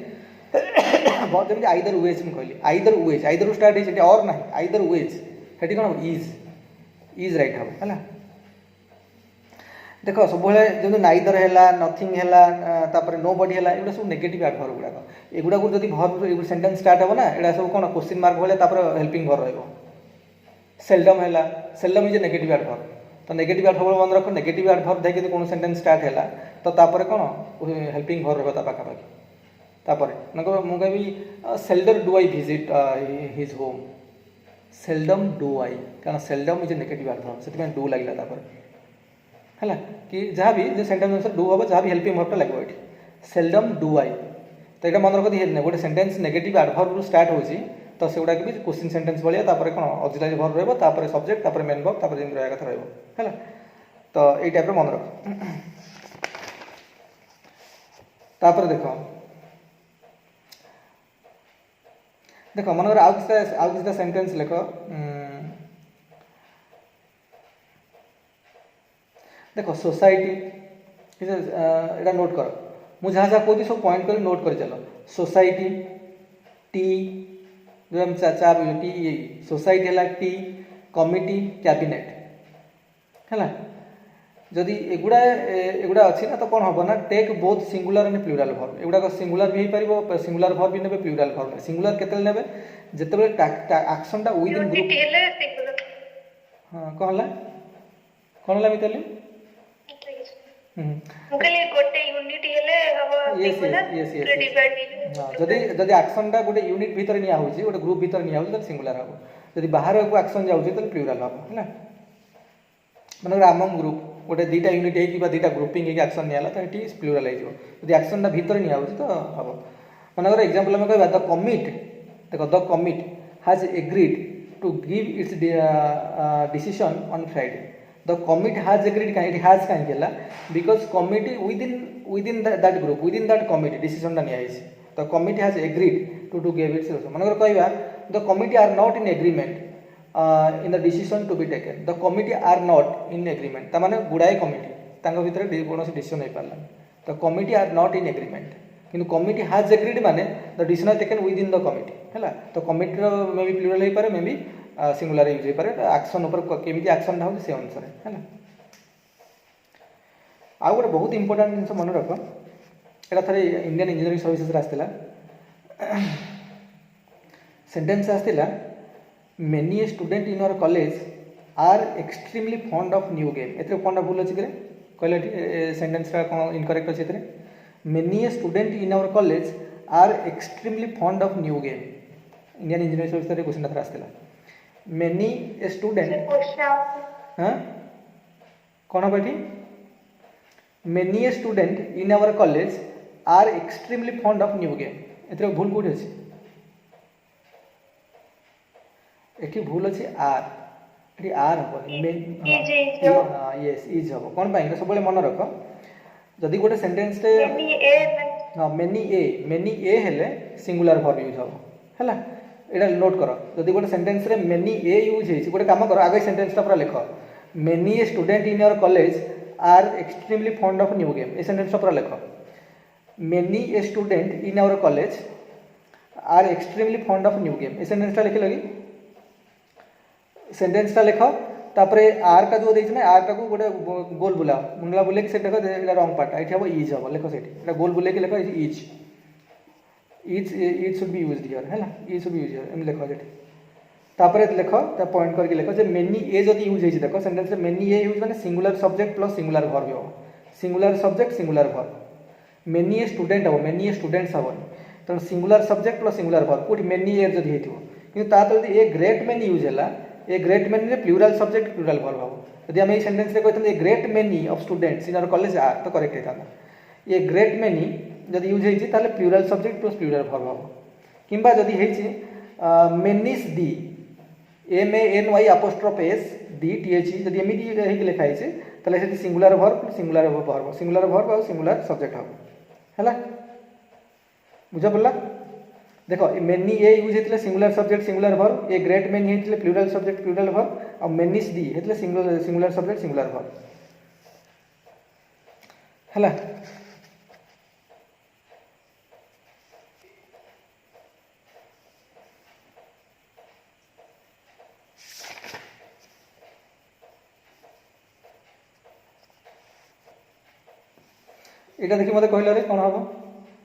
जमी आइदर वेज मुझे कहली आइदर रू स्टार्ट होती और ना आइदर वेज से कौन हम इज राइट हम है देख सब जमी नाइदर है नथिंग है नो बडी है ये सब नेगेटिव एडवर्ब गुड़ाक एगुड़ा जब भर्ब सेंटेंस स्टार्ट हो ना यहाँ सब कौन क्वेश्चन मार्क भाई हेल्पिंग वर्ब रहा सेल्डम है सेल्डम इज नेगेटिव एडवर्ब तो नेगेटिव एडवर्ब मन रख नेगेटिव एडवर्ब देखिए कौन सेंटेंस स्टार्ट है तो तापर कौन हेल्पिंग वर्ब रहा पाखापाखि तापर मुझे कहबी seldom do I visit his home seldom do I कारण सेल्डम इज नेगेटिव एडवर्ब से डू लगे है कि जहाँ भी जो सेंटेंस अनुसार डू हम जहाँ भी हेल्पिंग वर्बटा लगे ये सेल्डम डू आई तो यहाँ मन रखती गोटे सेंटेंस नेगेटिव एडवर्ब स्टार्ट होची तो से गुड़ाक भी क्वेश्चन सेंटेंस भाया कौन ऑक्सिलरी वर्ब रहा सब्जेक्ट मेन वर्ब जमी रहा कथा रहा तो ये टाइप मन रख तापर देख देख मनकर आउ किसी सेंटेंस लिख देख सोसाइटी यहाँ नोट कर मुझे जहाँ जहाँ कहती सब पॉइंट कर नोट कर चल सोसाइटी टी जो हम चा टी सोसाइटी है टी कमिटी कैबिनेट है जदि एगुड़ा अच्छी ना तो कौन हम ना take both singular and plural verb एगुड़ा सिंगुलर भी हो पार सिंगुलर भर्ब भी ने प्लूराल भर्ब सिंगुलर केते ने जिते एक्शनटा विदिन ग्रुप हाँ कौन है मिताली जदि एक्शनटा गोटे यूनिट भीतर निया होची गोटे ग्रुप भीतर निया होची तो सिंगुलर हम जदि बाहर को एक्शन जाउची तो प्लूराल हम है मन आमम ग्रुप गोटे दुटा यूनिट हो दुटा ग्रुपिंग एक्शन नियाला तो ये प्लूराल हो जब एक्शनटा भीतर निया होची तो हम मनकर एग्जांपल आम कह द कमिट देख the committee has agreed to give its decision on Friday the committee has agreed कहीं हैज कहीं because committee within that group within that committee decision निया तो committee has agreed to give its मनकर कहवा the committee are not in agreement in the decision to be taken the committee are not in agreement ताने गुड़ाए committee भितर कौन decision हो पारा तो committee are not in agreement किंतु कमिटी हैज एग्रीड माने the decision taken within the committee है तो कमिटी मे भी प्लूराल हो पारे मे भी सिंगुलर यूज हो पारे एक्शन ऊपर केमी एक्शन हो से अनुसार है आउ गोटे बहुत इंपोर्टाट जिन मन रख यहाँ थे इंडियन इंजीनियरिंग सर्विसेस आसाला सेंटेंस आसाला many student in our college are extremely fond of new game ए कौन भूल अच्छे कहले सेंटेंसटा कौन इनकरेक्ट अच्छे many student in our college are extremely fond of new game Indian engineering service question आसाला मेनी ए स्टूडेंट हाँ कौन हम ये many a student in our college are extremely fond of new game एथर भूल कौट अच्छी एठी भूल अच्छी आर ये आर हम यस इज हम कौन पाई सब मन रख जदि गोटे सेंटेंस रे हाँ मेनी ए हेले सिंगुलर वर्ब यूज हम है एटा नोट कर जदि गोटे सेंटेंस रे मेनी ए यूज होइछि गोटे काम कर आगे सेंटेंसटा पूरा लिख many a student in your college are extremely fond of new game ए सेंटेंसटा पूरा लिख many a student in our college are extremely fond of new game ए सेंटेंसटा लिख लगी सेंटेंसटा लिख तापर आर का जो देना आर का गोटे गोल बुला मुंगला बुले कि देखो रंग पार्टा ये हम इज हम लिख से गोल बुले लिख is is is should be used here है is should be used here एम लिख से तापर लिख पॉइंट करके लिख जे मेनी ए जदि यूज होइछि देखो सेंटेंस रे मेनी ए यूज माने singular subject plus singular verb हो singular subject singular verb many a student हो मेनी ए स्टूडेंट्स हो तो singular subject plus singular verb कोठी मेनी ए जदि हेतिबो किंतु ता तो ए ग्रेट मेनी यूज हैला ए ग्रेट मेनी रे प्लूरल सब्जेक्ट प्लूरल वर्ब हो यदि हम ए सेंटेंस रे कहते a great many of students in our college are तो करेक्ट हेता ए ग्रेट मेनी जदि यूज होइछि ताले plural subject plus plural verb हो किंबा जदि हेछि मेनीस दी MANY apostrophe S D T H E जदि एमिति हेकि लिखा है ताले से सिंगुलर वर्ब सिंगुलर वर्ब और सिंगुलर सब्जेक्ट हो हैला बुझा पड़ला देखो मेनी ए यूज हेतले singular subject singular verb a great many हेतले प्लूरल सब्जेक्ट प्लूरल वर्ब और मेनीस दी हेतले सिंगुलर सब्जेक्ट सिंगुलर वर्ब हैला यहाँ देखिए मत कहल कौन हम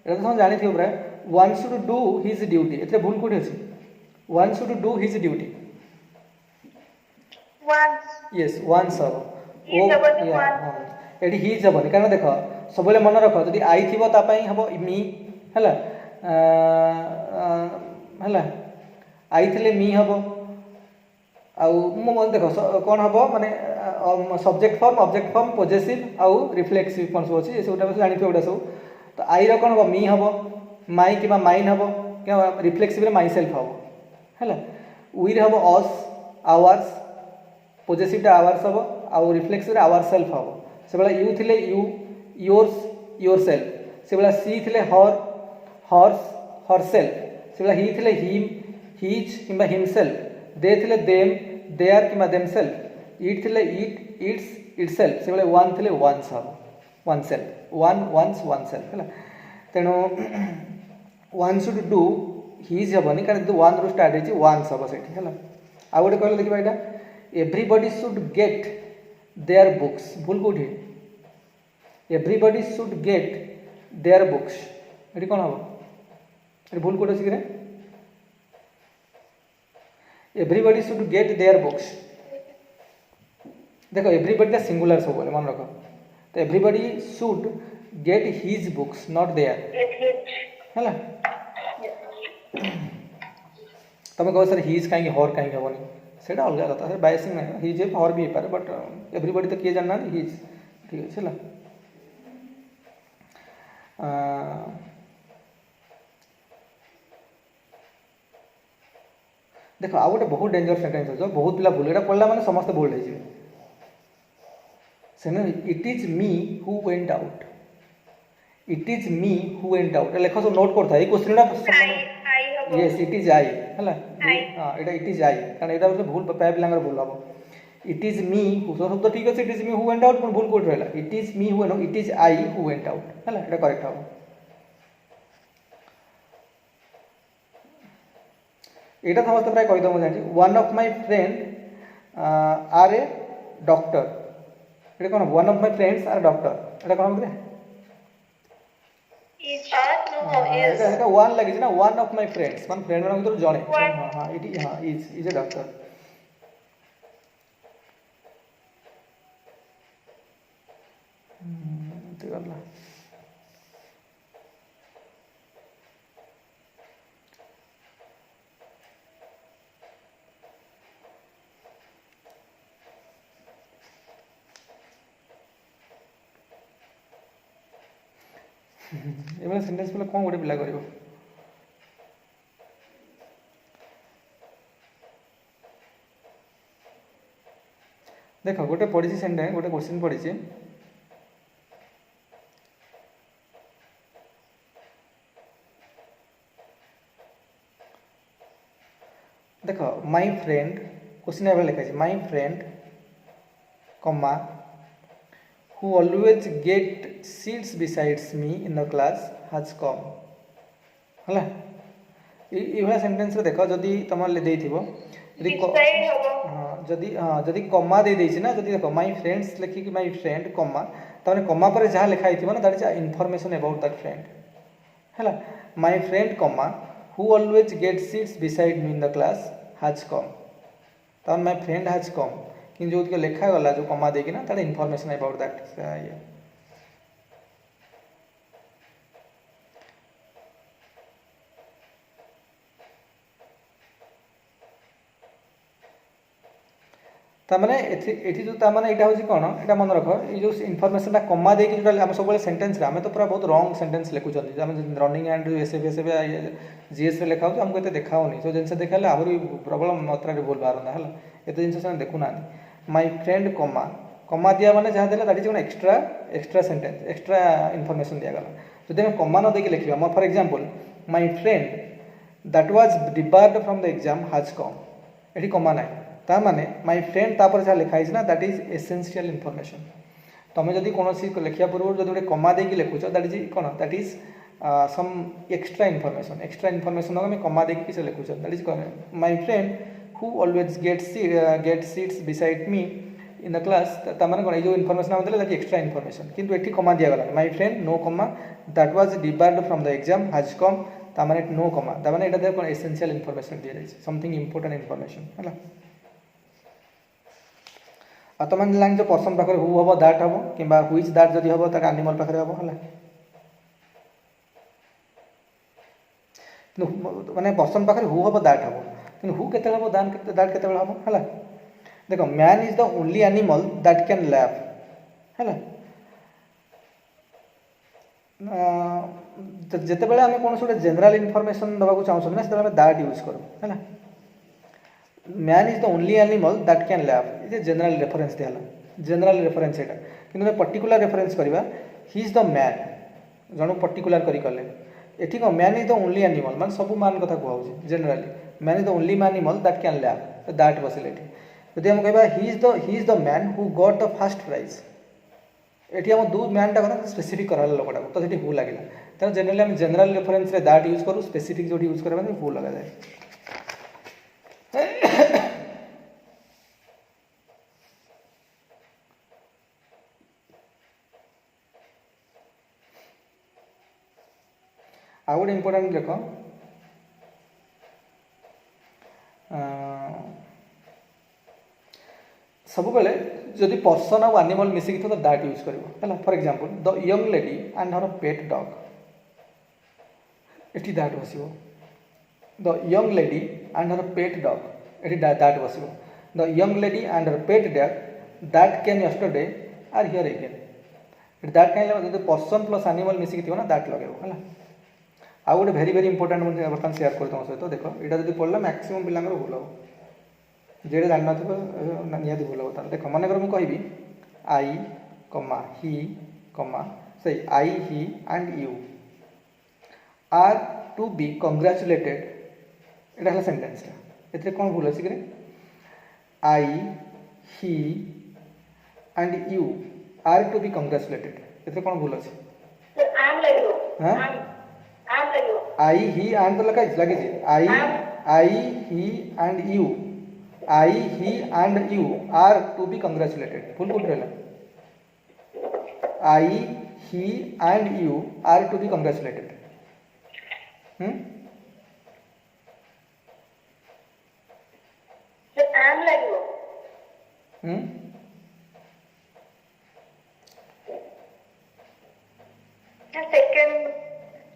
ये तो जानी थी प्राय one should do his duty ए भूल कौटी अच्छी one should do his duty yes one's हम ये हिज हेनी कारण देख सब मन रख जब आई थी हम मी है आई थे मी हम आउ देख कौन हम माने subject form object form possessive आउ रिफ्लेक्सिव कौन सब अच्छी सब जानी गोटा सब तो आई रन हम मी हम माई कि माइन हम क्या रिफ्लेक्सिव माई सेल्फ हम है वी हम अस आवर्स पॉजेसिव आवर्स हम आउ रिफ्लेक्सिव आवर सेल्फ हम से यू थे यू योर्स योर सेल्फ से सी थे हर हर्स हर सेल्फ से ही थे हिम हिज कि हिमसेल्फ दे थे देम देयर कि देम सेल्फ इट थे इट इट्स इटसेल्फ से वन थे वंस हम oneself one ones oneself है तेणु वन शुड डू हिज हेनी कारण वन रु स्टार्ट होती वंस हम से आउ गोटे कहल देखा यहाँ everybody should get their books भूल कौटी everybody should get their books ये कौन हम ये भूल कौट अच्छी everybody should get their books देखो एव्रीबडी सिंगुलर सब मन रख तो everybody should get his books not their है तुम कह सर हिज कहीं हर कहीं हेनी से अलग कथा से बायसिंग ना हिज हर भी पारे बट एव्रीबडी तो किए जानना हिज ठीक अच्छे है देख आउ गोटे बहुत डेंजर सेंटेंस अच्छे बहुत पिला भूल यहाँ पढ़ला मैंने समस्त बोल्ड हो it is me who went out it is me who went out लेख सब नोट करता है question yes it is I है हाँ यहाँ इट इज आई कारण यहाँ भूल प्राय पिला भूल हम इट इज मी शब्द ठीक अच्छे it is me who went out भूल कौट रहा it is me who it is I who went out है यहाँ करेक्ट हम यहाँ समस्त प्राय कहीद मुझे जानी one of my friend are a doctor ये कौन one of my friends are doctor ये कौन बोले वन लगी ना वन ऑफ माय फ्रेंड्स मान फ्रेंड मान भीतर जणे हां हां इट हां इज ए डॉक्टर तो गला एभଳି सेंटेंस बोले कौन गोटे पिला करिवो देख गोटे पढ़ी सेंटेंस गोटे क्वेश्चन पढ़ी देख माय फ्रेंड क्वेश्चन एवं लिखा है माय फ्रेंड कमा who always gets seats besides me in the class has come हला ये सेंटेंस रे देख जदी तुम देथिबो जदी कमा दे देछि ना जदी देखो माय फ्रेंड्स लिखि कि माय फ्रेंड कमा तने कमा पर जहाँ लिखा हिथिबो ना that is information about that friend हला माय फ्रेंड कमा who always gets seats beside me in the class has come तब my friend has come कि जो लिखा गला जो कमा देगी ना तार इन्फॉर्मेशन अबाउट दैट ये तामाने एठी जो तामाने एटा होची कोन एटा मन रख ए जो इन्फॉर्मेशन कमा दे कि जो हम सब सेंटेंस रे हम तो पूरा बहुत रॉन्ग सेंटेंस लिखु छथि हम रनिंग एंड एसएफ जीएस रे लिखाउ हमको एते देखाउनी सो जिनसे देखाले आहुरी प्रबल मात्रा रे बोल बारंदा हला एते जिनसे से देखु ना माय फ्रेंड कमा दिया माने जहाँ देला that is extra sentence extra information दिया गला जदि हम कमा न दे के लिखिबा for example my friend that was debarred from the exam has come एठी कमा नाही ता माने माय फ्रेंड तापर जहाँ लिखाई ना दैट इज एसेंशियल इनफॉरमेशन तुम जदि कौन लिखा पूर्व जब गोटे कमा देकी लिखुच दैट इज कौन that is some extra information आम कमा देकी किसी लिखुच that is my friend who always gets seats beside me in the class तार कौन जो इनफॉरमेशन आम दैट एक्स्ट्रा इनफॉरमेशन किंतु एठी कमा दिगला माय फ्रेंड नो कमा that was debarred from the exam has कम तार नो कमा तार एटा कौन एसेंशियल इनफॉरमेशन दी जाए समथिंग इंपोर्टेंट इनफॉरमेशन है आ तुम लाइन जो पर्सन पाखे हु हम दैट हम कि हुईज दैट जदि हम तो एनिमल पाखे हम है माने पर्सन पाखे हु हम दैट हम कि हु के हम दैट के हम है देख man is the only animal that can laugh है जिते बड़े आम कौन गोटे जनरल इनफॉरमेशन दवा चाहूँ ना से दैट यूज करूँ है man is the only animal that can laugh ये जनरल रेफरेंस दिया जनरल रेफरेंस एटा कि पर्टिकुलर रेफरेंस करवा ही इज द मैन जन पर्टिकुलर करी कले एठी को man is the only animal मान सब मान कथा कहूँ generally man is the only animal that can laugh that बसिले यदि हम कहवा he is the man who got the first prize एठी हम दू मैन टा कथा स्पेसिफिक करा लोकटा तो सेठी हु लागिला त जनरली हम जनरल रेफरेंस रे दैट यूज करू स्पेसिफिक जो यूज करबा हु लगा जाए आ गोटे इम्पोर्टाट देख सब बेले जदि पर्सन आउ एनिमल मिसिकी तो दैट यूज कर for example the young lady and her pet dog एटी दैट बसो the young lady and her pet dog एटी दैट बसो the young lady and her pet dog that can yesterday are here again that कहीं जो person plus animal मिसिकी थी ना that लगे है आउ गोटे भेरी भेरी इंपोर्टेंट मुझे बर्तमान सेयार कर तुम सहित देख यहाँ जब पढ़ला मैक्सिमम पिला भूल हम जेडे जान निहाती भूल हम देख मनकर मुझे कहि आई कमा ही कमा से I he and you are to be congratulated यहाँ सेन्टेन्सटा ए कौन भूल अच्छी कि I he and you are to be congratulated ए कौन भूल अच्छे आई ही एंड तो लगे I he and you I he and you are to be congratulated फुल फुल रहा I he and you are to be congratulated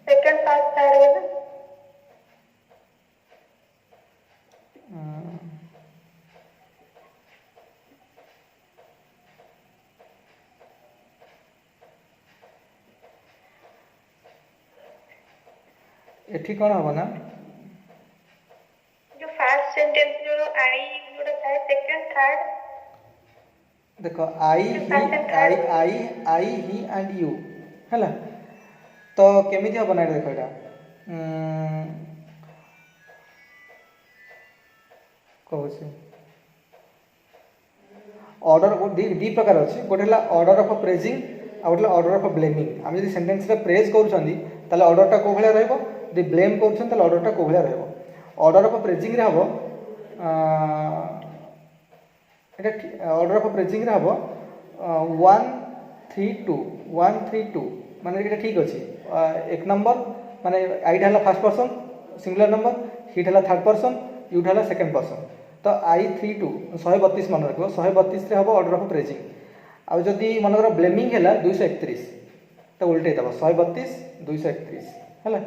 second part था रे ना एठी कौन हम ना जो फर्स्ट सेंटेंस जो आई जोड़ा थाए सेकंड थर्ड देखो आई जो he first and I third I I he and you है तो केमी हम ना देख यहाँ कहूँ ऑर्डर दी प्रकार अच्छी गोटे है ऑर्डर ऑफ प्रेजिंग आ गोटे ऑर्डर ऑफ ब्लेमिंग आम जब सेंटेंस प्रेज कर ऑर्डरटा कौ भाया रही ब्लेम कर ऑर्डरटा कौ भाया ऑर्डर ऑफ प्रेजिंग रे हम ऑर्डर ऑफ प्रेजिंग रे हम 1 3 2 माने ये ठीक अच्छे एक नंबर माने आईटा है first person singular number hit है थर्ड पर्सन यूटा है सेकेंड पर्सन तो आई 3 2 132 मन रख 132 हम ऑर्डर ऑफ प्रेजिंग आउ जदि मनकर ब्लेमिंग है 231 तो उल्टे दब 132 231 है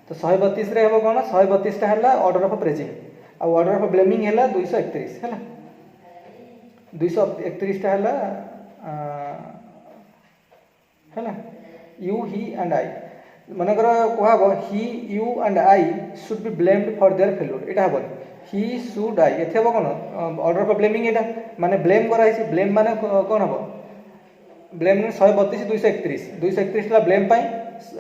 तो 132 हम कौन 132टा है ऑर्डर ऑफ प्रेजिंग आउ ऑर्डर ऑफ ब्लेमिंग है 231 है 231टा है यू ही एंड आई मनकर कहब he you and I should be blamed for their failure यहाँ हेन ही शुड आई ये हम कौन ऑर्डर ऑफ ब्लेमिंग यहाँ माने ब्लेम कराई ब्लेम माने कौन हम ब्लेम 132 231 231 ब्लेम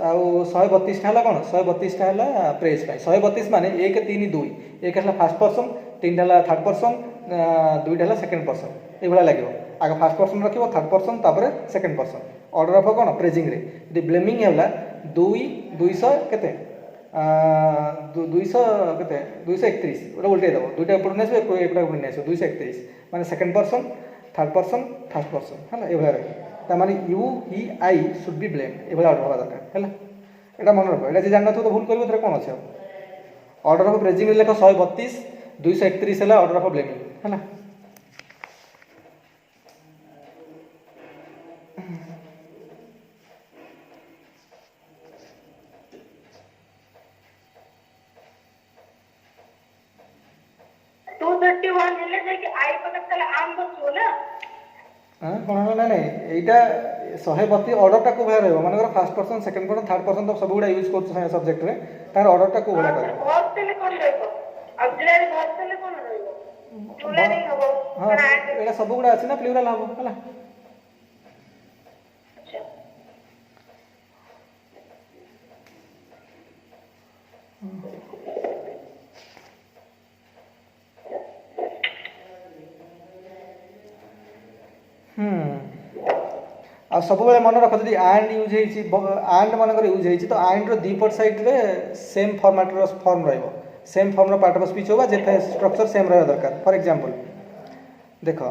आउ 132टा है कौन 132टा है प्रेज 132 माने 1 3 2 एक है फर्स्ट पर्सन 3टा है थर्ड पर्सन 2टा है सेकेंड पर्सन ये लगे आगे फर्स्ट पर्सन रखिए थर्ड पर्सन तापर सेकेंड पर्सन ऑर्डर ऑफ कौन प्रेजिंग रे यदि ब्लेमिंग है 200 केते 200 केते 231 गोटे उल्टे दब दुईटा एपट नहीं आसो एपटा एपट नहीं आसो 231 माने second person third person first person है ये रही माने you he I should be blame ये ऑर्डर हवा दरकार है यहाँ मन रख ये जान तो भूल कर कौन अच्छे ऑर्डर ऑफ प्रेजिंग लेख 132 231 है ऑर्डर ऑफ ब्लेमिंग है 231 हेले जे कि आई पकड़ तले आम बसो ना हाँ कौन ना नहीं यहाँ 132 ऑर्डरटा को भाया रहा मानकर first person second person third person तो सब गुड़ा यूज कर सब्जेक्ट रे तार ऑर्डरटा को भाया कर वर्ब तले कोन रहबो ऑक्सिलरी वर्ब तले कोन रहबो प्लूरल ही हबो हाँ एटा सब गुड़ा अछि ना प्लूरल हबो हला अच्छा आ सब मन रख जी एंड यूज एंड मानकर यूज होती तो एंड दीपट साइड रे सेम फॉर्मेट फॉर्म रही same form part of speech होगा जे स्ट्रक्चर सेम रहा दरकार फॉर एग्जांपल देख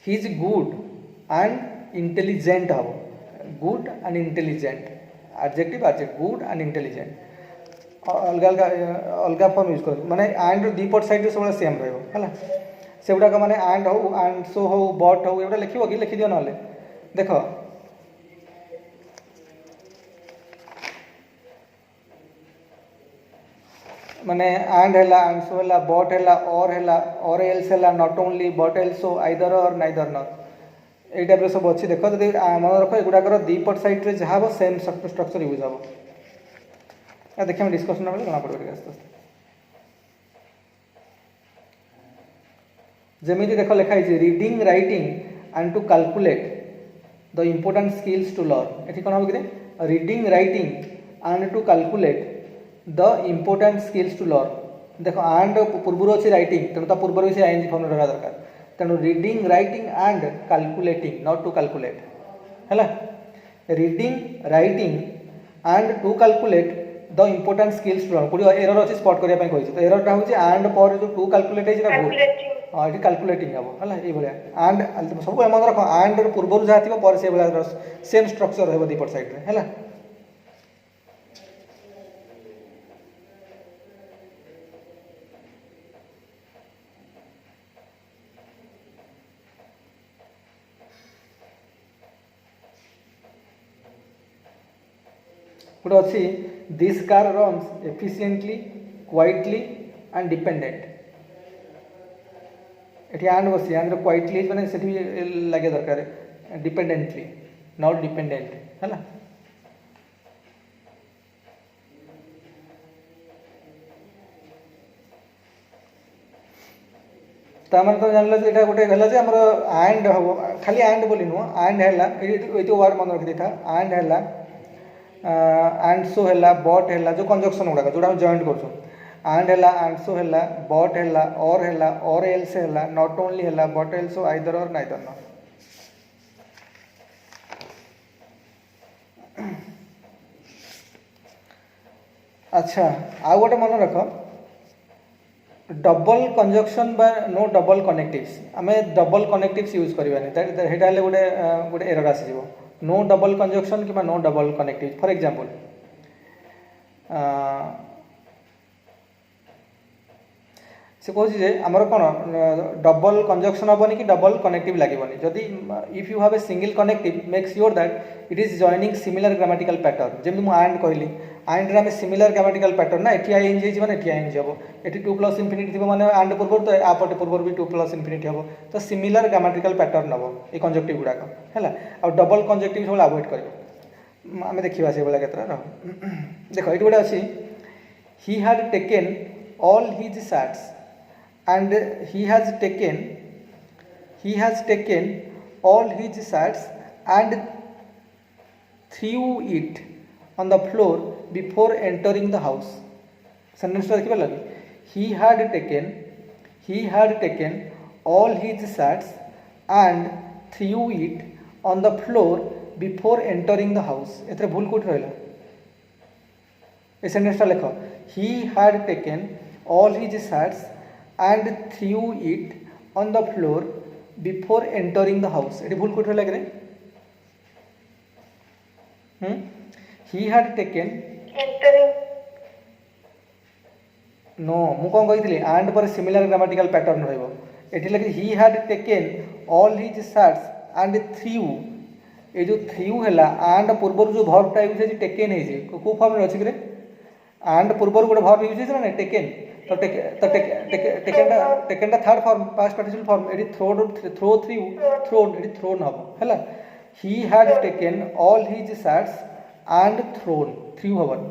he is good and intelligent हम good and intelligent adjective good and intelligent अलग अलग अलग फॉर्म यूज कर माने एंड दीपट साइड सब सेम रहा से गुड़ाक मैंने एंड हो एंड सो हो बट हो ये लिख कि लिखि दियो ना देख माने एंड है एंड सो है बट है और एल्स है not only but also either और नाइदर नॉट ये टाइप सब अच्छी देख जब मन रख एगुड़ाकर दीपट साइड रे जहाँ सेम स्ट्रक्चर यूज हम या देखिए डिस्कसन बेले जना पड़े आस्ते आस्ते जमी देख लिखाई reading writing and to calculate the important skills to learn ये कौन हम कि reading writing and to calculate the important skills to learn देख एंड पूर्व अच्छी रईटिंग तेणु पूर्व भी से आईएनजी फॉर्म रहा दरकार तेणु reading writing and calculating not to calculate है reading writing and to calculate the important skills to learn कोई एरर अच्छी स्पॉट करने को तो एररटा हूँ एंड पर जो टू कैलकुलेट है भूल हाँ ये कैलकुलेटिंग हम है ये एंड सब मन रख एंड पूर्व जहाँ थी पर से सेम स्ट्रक्चर रहा दीपट साइड रे है गोटे अच्छी this car runs efficiently quietly and dependent ये एंड बस एंड क्वाइटली मैंने से लगे दरकार डिपेंडेंटली नॉट डिपेंडेंट है मैंने तो जान ये गोटे है आम एंड हम खाली एंड बोली नुह एंड है ये वर्ड मन रखी था एंड है एंड सो है बट है जो कंजक्शन गुड़ाक जो जॉइंट कर एंड है एंड सो है बट है और एल्स है नॉट ओनली है बट एल्सो आइदर और नाइदर न अच्छा आउ गोटे मन रख डबल कंजक्शन बा नो डबल कनेक्टिव्स आम डबल कनेक्टिव्स यूज करवानी गोटे गोटे एरर आसीज नो डबल कंजक्शन कि no double connectives for example से कहे आमर कौन डबल कंजक्शन हेनी कि डबल कनेक्टिव लगे जदि if you have a single connective make sure that it is joining similar grammatical pattern जमी मुझे एंड कहली एंड रे सिमिलर ग्रामेटिकल पैटर्न ना एटी आईएनजी माने एटी आईएनजी हम ये 2 + इनफिनिटी थी माने एंड पूर्व तो आपटे पूर्व भी 2 + इनफिनिटी हम तो सिमिलर ग्रामेटिकल पैटर्न हम ये कंजक्टिव गुड़ाक है आ डबल कंजक्टिव सब अवॉइड कर आम देखा से भाई केतरा देख ये गोटे अच्छी ही had taken all his seats and he has taken all his sacks and threw it on the floor before entering the house. Sentence देखिए लगे he had taken all his sacks and threw it on the floor before entering the house. एतरे भूल coat रहला a sentence टा लिखो he had taken all his sacks and threw it on the floor before entering the house. ये भूल coat लगे he had taken no मु कौन कही एंड पर सिमिलर ग्रामेटिकल पैटर्न रहिबो एठी लगे he had taken all his sacks and threw ए जो थ्रू है एंड पूर्व जो भर्ब टा यूज है टेकन है को फॉर्म रे अछि रे एंड पूर्व गोटे भर्ब यूज है ना टेकन तो taken third form past participle form eighty throw thrown eighty thrown हम है he had taken all his sets and thrown through हम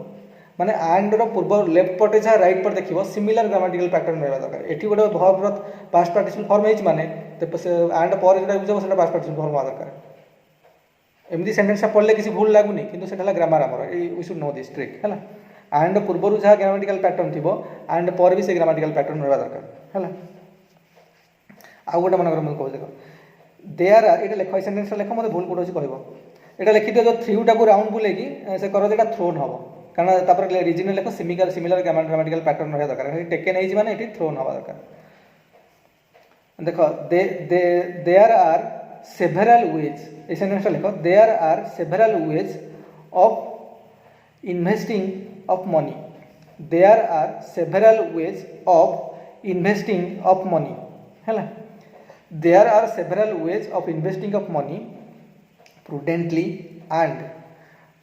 माने एंड रो पूर्व लेफ्ट पटे जहाँ राइट पर देखिए सिमिलर ग्रामेटिकल पैटर्न रहा दरकार ये गोटे भर्ब पास्ट पार्टिसिपल फॉर्म है माने एंड पर जो यूज हम पास्ट पार्टिसिपल फॉर्म हवा दरकार एमती सेंटेंस पढ़ले किसी भूल लगुनि कि ग्रामर आमर we should know this trick है एंड पूर्व जहाँ ग्रामेटिकल पैटर्न थी एंड पर भी से ग्रामेटिकल पैटर्न रहा दरकार है आउ गोटे मन मुझे कह देख देयर आर ये लेख सेंटेंस लेख मतलब भूल कौन कह ये लिखी दियो जो थ्रीटा को राउंड बुलेगी से कर जो थ्रोन हम कारण रिजन लेख सिमिलर ग्रामेटिकल पैटर्न रहा दरकार टेकन है माने थ्रोन हवा दरकार देख देयर आर सेभराल वेज ये सेंटेंस लिख there are several ways of investing of money. There are several ways of investing of money. है there are several ways of investing of money prudently and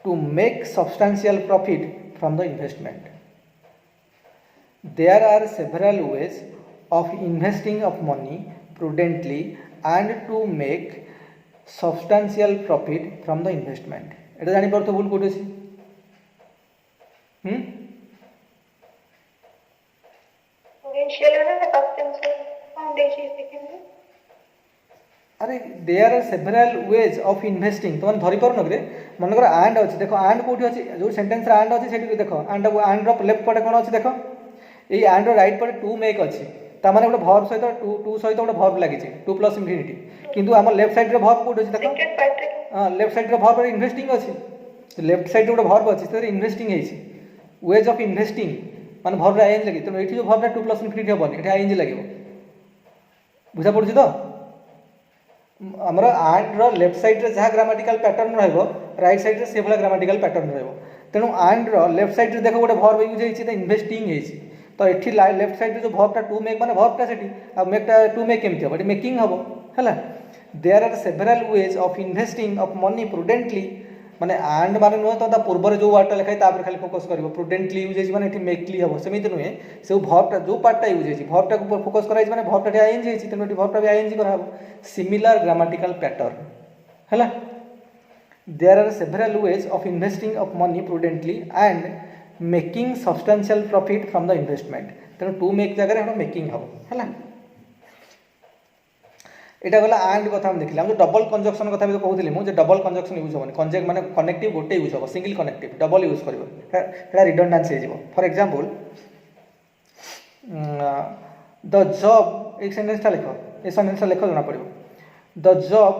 to make substantial profit from the investment. There are several ways of investing of money prudently and to make substantial profit from the investment. এটা জানি পারতো ভুল কোটেছি अरे there are several ways of investing तुम धरी पार नक मनकर and अच्छे देख एंड कौटी अच्छी जो सेंटेंस एंड अच्छी से देख एंड लेफ्ट पटे कौन अच्छे देख ये एंड राइट पटे टू मेक अच्छी ताने गोटे भर्ब सहित टू सहित गोटे भर्ब लगी 2 + इनफिनिटी किंतु आम लेफ्ट साइड रे भर्ब कौटी अच्छी देख हाँ लेफ्ट साइड रे भर्ब इन्वेस्टिंग अच्छी लेफ्ट साइड गोटे भर्ब अच्छी इन्वेस्टिंग है वेज ऑफ इन्वेस्टिंग मान भर्ब आईएनजी लगे तेणु ये जो भर्बा 2 + इनफिनिटी हेनी ये आईएनजी लगे बुझा पड़ी तो आमर एंड रो लेफ्ट साइड रे जहाँ ग्रामेटिकल पैटर्न रहिबो राइट साइड रे से भला ग्रामेटिकल पैटर्न रहिबो तेणु एंड रो लेफ्ट साइड रे देखो गोटे भर्ब यूज होइछि त इन्वेस्टिंग होइछि तो एठी लेफ्ट साइड रे जो भर्बटा टू मेक माने भर्बटा सेठी आ मेकटा टू मेक केमथि हबो एठी मेकिंग हबो हैला there are several ways of investing of money prudently माने एंड माने नुह तो पूर्व जो वार्डटा लिखाई तापर खाली फोकस करिवो प्रुडेंटली यूज होइछि माने एठी मेकली हबो सेमिति नुहे से भर्बटा जो पार्टटा यूज होइछि भर्बटा को फोकस कराइछि माने भर्बटा आईएनजी होइछि तेनु एठी भर्बटा भी आईएनजी करा हबो सिमिलर ग्रामेटिकल पैटर्न हैला there are several ways of investing of money prudently and making substantial profit from the investment तेनु टू मेक जगह हम मेकिंग हबो हैला এটা গলা আন্ড কথা আমি দেখিলাম যে ডবল কনজকশন কথা আমি কହୁଥିଲି ମୁଁ যে ডবল কনজকশন ইউজ হবনি কনজেক্ট মানে কନେক্টিভ গোটে ইউজ হব সিঙ্গল কনেক্টিভ ডবল ইউজ করিব এটা রিডন্ডান্সি হয়ে যাব ফর एग्जांपल द जॉब एक सेंटेंसटा लेख ए सेंटेंसटा लेख जना पड़ो the job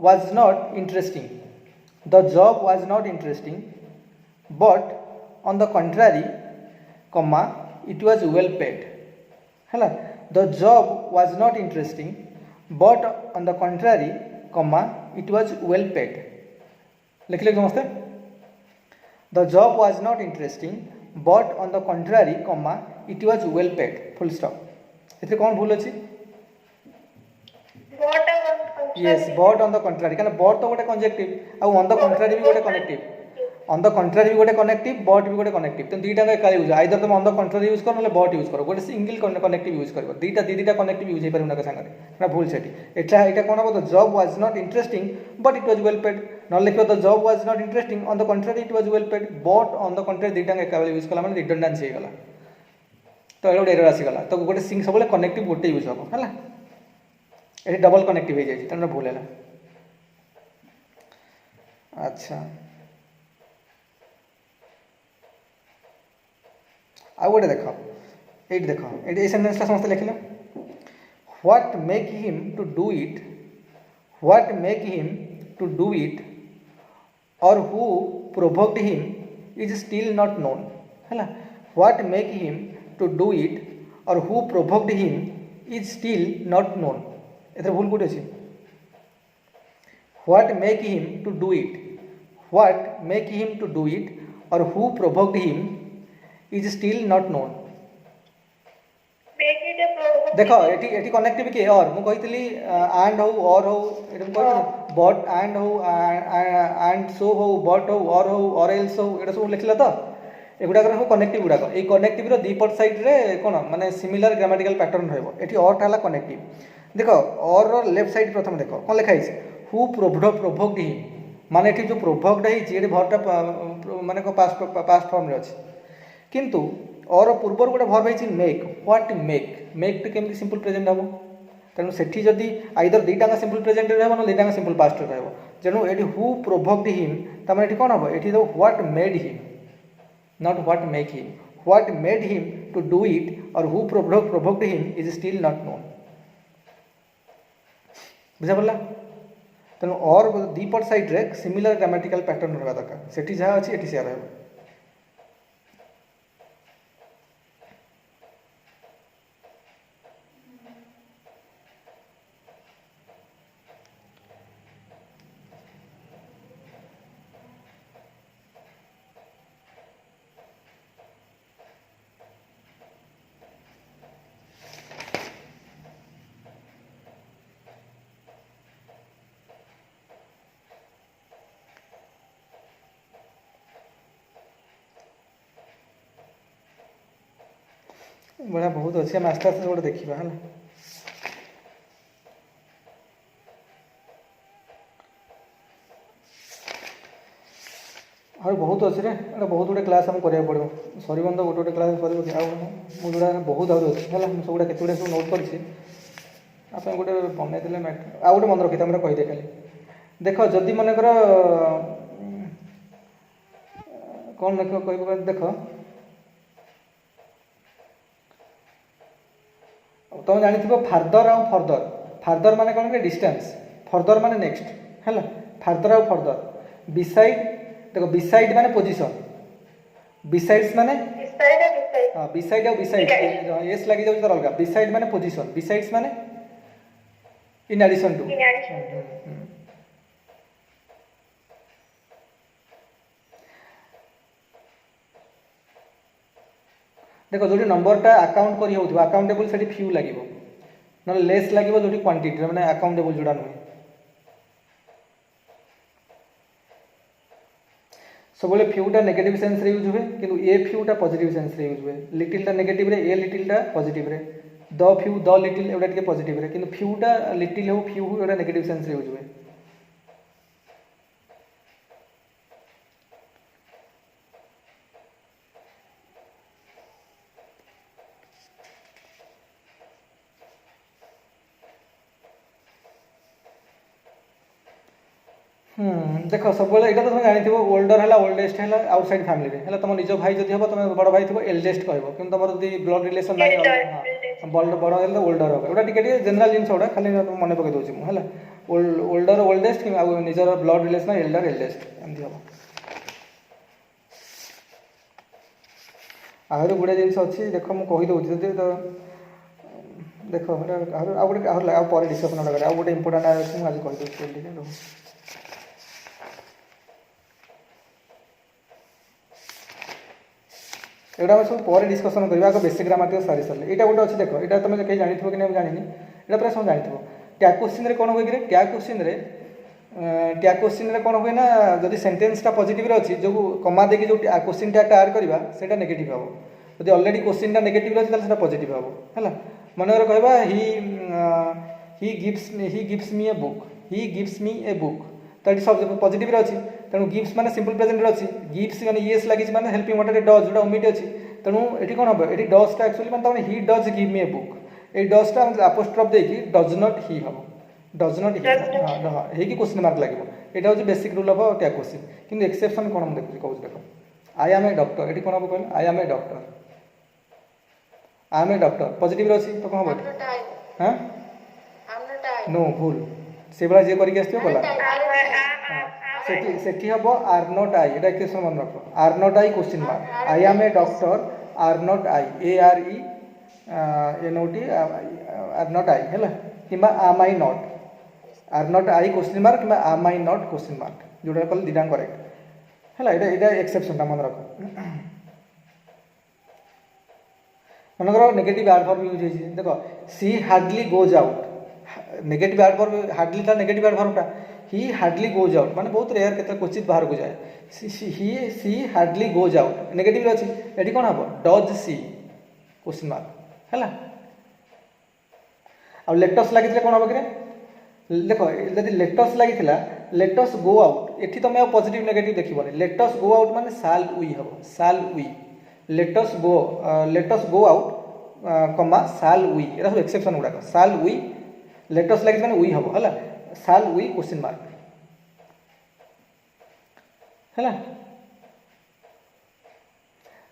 was not interesting the job was not interesting but on the contrary comma it was well paid है the job was not interesting but on the contrary comma it was well paid लिख ले समझते the job was not interesting but on the contrary comma it was well paid full stop एथे कौन भूल अछि yes but on the contrary कारण but तो गोटे कंजेक्टिव आ ऑन द कंट्रारी भी गोटे कनेक्टिव ऑन द कंट्रारी भी गोटे कनेक्टिव बट भी गोटे कनेक्टिव तो दुईटा एका यूज आइदर तुम ऑन द कंट्रारी यूज कर ना बट यूज कर गोटे सिंगल कनेक्टिव यूज कर दुईटा कनेक्टिव यूज हो पारे ना संगे ना भूल से एटा कौन हम the job was not interesting but it was well paid न लिख the job was not interesting on the contrary it was well paid but on the contrary दुईटा एका यूज कला माने रिडंडेंसी हो गला तो ये गोटे एरर आसीगला तो गोटे सब कनेक्टिव गोटे यूज हम है ये डबल कनेक्टिव हो जाए तेना भूल है अच्छा आ गोटे देख ये देख ये सेंटेंसटा समस्त लिखल what make him to do it what make him to do it और who provoked him is still not known है what make him to do it और who provoked him is still not known एथर भूल कोटे अछि what make him to do it what make him to do it और who provoked him is still not known देखो एटी connective के और मु कहितली एंड हो और हो एटा मु कहि बट एंड हो एंड सो हो बट हो और एल्स हो एटा सब लिखला तो एगुड़ा सब कनेक्टिव गुड़ाक ये कनेक्टिव दीपट साइड रे कौन माने सिमिलर ग्रामेटिकल पैटर्न रहबो एटी और टा कनेक्टिव देख और लेफ्ट साइड प्रथम देख कौन लिखाई हु प्रोभोक्ड हिम माने एटी जो प्रोभोक्ड है ये भरटा माने पास्ट फॉर्म रे अछि किंतु और पूर्वर गोटे भर्ब है मेक व्हाट मेक टू केमती सिंपल प्रेजेंट हम तेणु सेठी जदि आइदर दुईटा सिंपल प्रेजेंट रहबो ना दुईटा सिंपल पास्ट रहबो तेणु एटी हु प्रोभोक्ड हिम तमाने एटी कोन हम एटी दो what made him not what make him what made him to do it और who provoked him is still not known बुझा पड़ला तेणु और दीपट साइड रे सिमिलर ग्रामेटिकल पैटर्न रहबा दरकार सेठी जहा अछि एटी से रहबो बड़ा बहुत अच्छे हम आस्ते आस्ते गोटे देखा है और बहुत अच्छे बहुत गुटे क्लास आम करा पड़ो सरबन तो गोटे गोटे क्लास सर जोड़ा बहुत आगे अच्छे है सब गुड़ा केते सब नोट कर गोटे बनईदे आउ गोटे मन रखी तुम कहीदे खाली देख जदि मनकर कौन देख कह देख तुम जानी फार्दर आउ फर्दर फार्दर माने कौन डिस्टेंस फर्दर माने नेक्स्ट है फार्दर आउ फर्दर बिसाइड देखो बिसाइड माने पोजीशन बिसाइड्स माने हां बिसाइड आउ बिसाइड एस लगी जाउ तर अलग बिसाइड माने पोजीशन बिसाइड्स माने इन एडिशन टू देखो जो नंबरटा अकाउंट करी होउथबो अकाउंटेबल सेठी फ्यू लागिवो न लेस लागिवो जोटी क्वांटिटी माने अकाउंटेबल जोडा नुहे सब फ्यूटा नेगेटिव सेंस रे यूज हुए किंतु ए फ्यूटा पॉजिटिव सेंस रे यूज हुए लिटिल टा नेगेटिव रे ए लिटिल टा पॉजिटिव रे द फ्यू द लिटिल एटा के पॉजिटिव रे किंतु फ्यूटा लिटिल हो फ्यू हो एटा नेगेटिव सेंस रे यूज हुए देख सब यहाँ तो तुम जानी ओल्डर है ओल्डेस्ट है आउटसाइड फैमिली है तुम निज भाई जब हम तुम बड़ भाई थो एल्डेस्ट कह कि तुम जब ब्लड रिलेसन ना बड़ है ओल्डर हम एटा टे जेनराल जिन गुड़ा खाली मन पकई दूसरी मुझे ओल्डर ओल्डेस्ट कि निजर ब्लड रिलेसन एल्डर एल्डेस्ट एमती हम आहरी गुड़े जिन अच्छी देख मुझे कहीदे तो देख आउ गोटे डिस्कसन आउ गोटे इंपोर्टाट मुझे आज कहीदे एटा सब पर डिस्कसन करवा आगे बेसिक ग्रामार सारी सारे यहाँ गोटे अच्छे देख यहाँ तुम कहीं जानी कि नहीं जानी यहाँ पूरा सब जानी टैग क्वेश्चन कौन हुए कि टैग क्वेश्चन कौन हुए ना जब सेन्टेन्सटा पॉजिटिव अच्छी जो कमा देकी जो क्वेश्चन टैगटा आड करवा से नेगेटिव हम जब अलरेडी क्वेश्चन नेगेटिव अच्छी तो पॉजिटिव हम है मनोर कहवा he gives me a book he gives me a book तो ये सब पॉजिटिव अच्छी तेणु गिव्स माने सिंपल प्रेजेंट अच्छी गिव्स माने येस लगी माने हेल्पिंग वाटर डज जो ओमिट अच्छी तेणु ये कौन हम ये डजटा एक्चुअली माने he does give me a book ये डजटा अपोस्ट्रोफ देकी डज नॉट ही हम डज नॉट ही हाँ ही क्वेश्चन मार्क लगे यहाँ हूँ basic rule of tag question किंतु एक्सेप्शन कौन मुझे देखुची कहूँ देख आई एम ए डॉक्टर ये कौन हम कहले I am a doctor I am a doctor positive अच्छी तो कौन हम हाँ नो भूल से भाई जी करके आसो गला सेठी हम आर नॉट आई ये एक्सेप्शन मन रख are not I question mark I am a doctor are not I A R E N O T are not I है कि am I not are not I question mark कि am I not question mark जोटा कल दुटा correct है यहाँ exception मन रख मनकर नेगेटिव एडवर्ब यूज होती देख she hardly goes out negative adverb hardly था नेगेटिव एडवर्बटा ही हार्डली गोज आउट माने बहुत रेयर केते क्वचित बाहर को जाए she hardly goes out negative अच्छी ये कौन हम डज सी क्वेश्चन मार्क है आ लेटस लगी कौन हम कि देख जब लेटस लगी लेटस गो आउट ये तुम पॉजिटिव नेगेटिव देखनी लेटस गो आउट माने साल वी हम साल वी लेटस गो आउट कमा साल वी ये सब एक्सेप्शन गुड़ाक साल वी लेटस लगी मैंने वी हम है साल वी क्वेश्चन मार्क है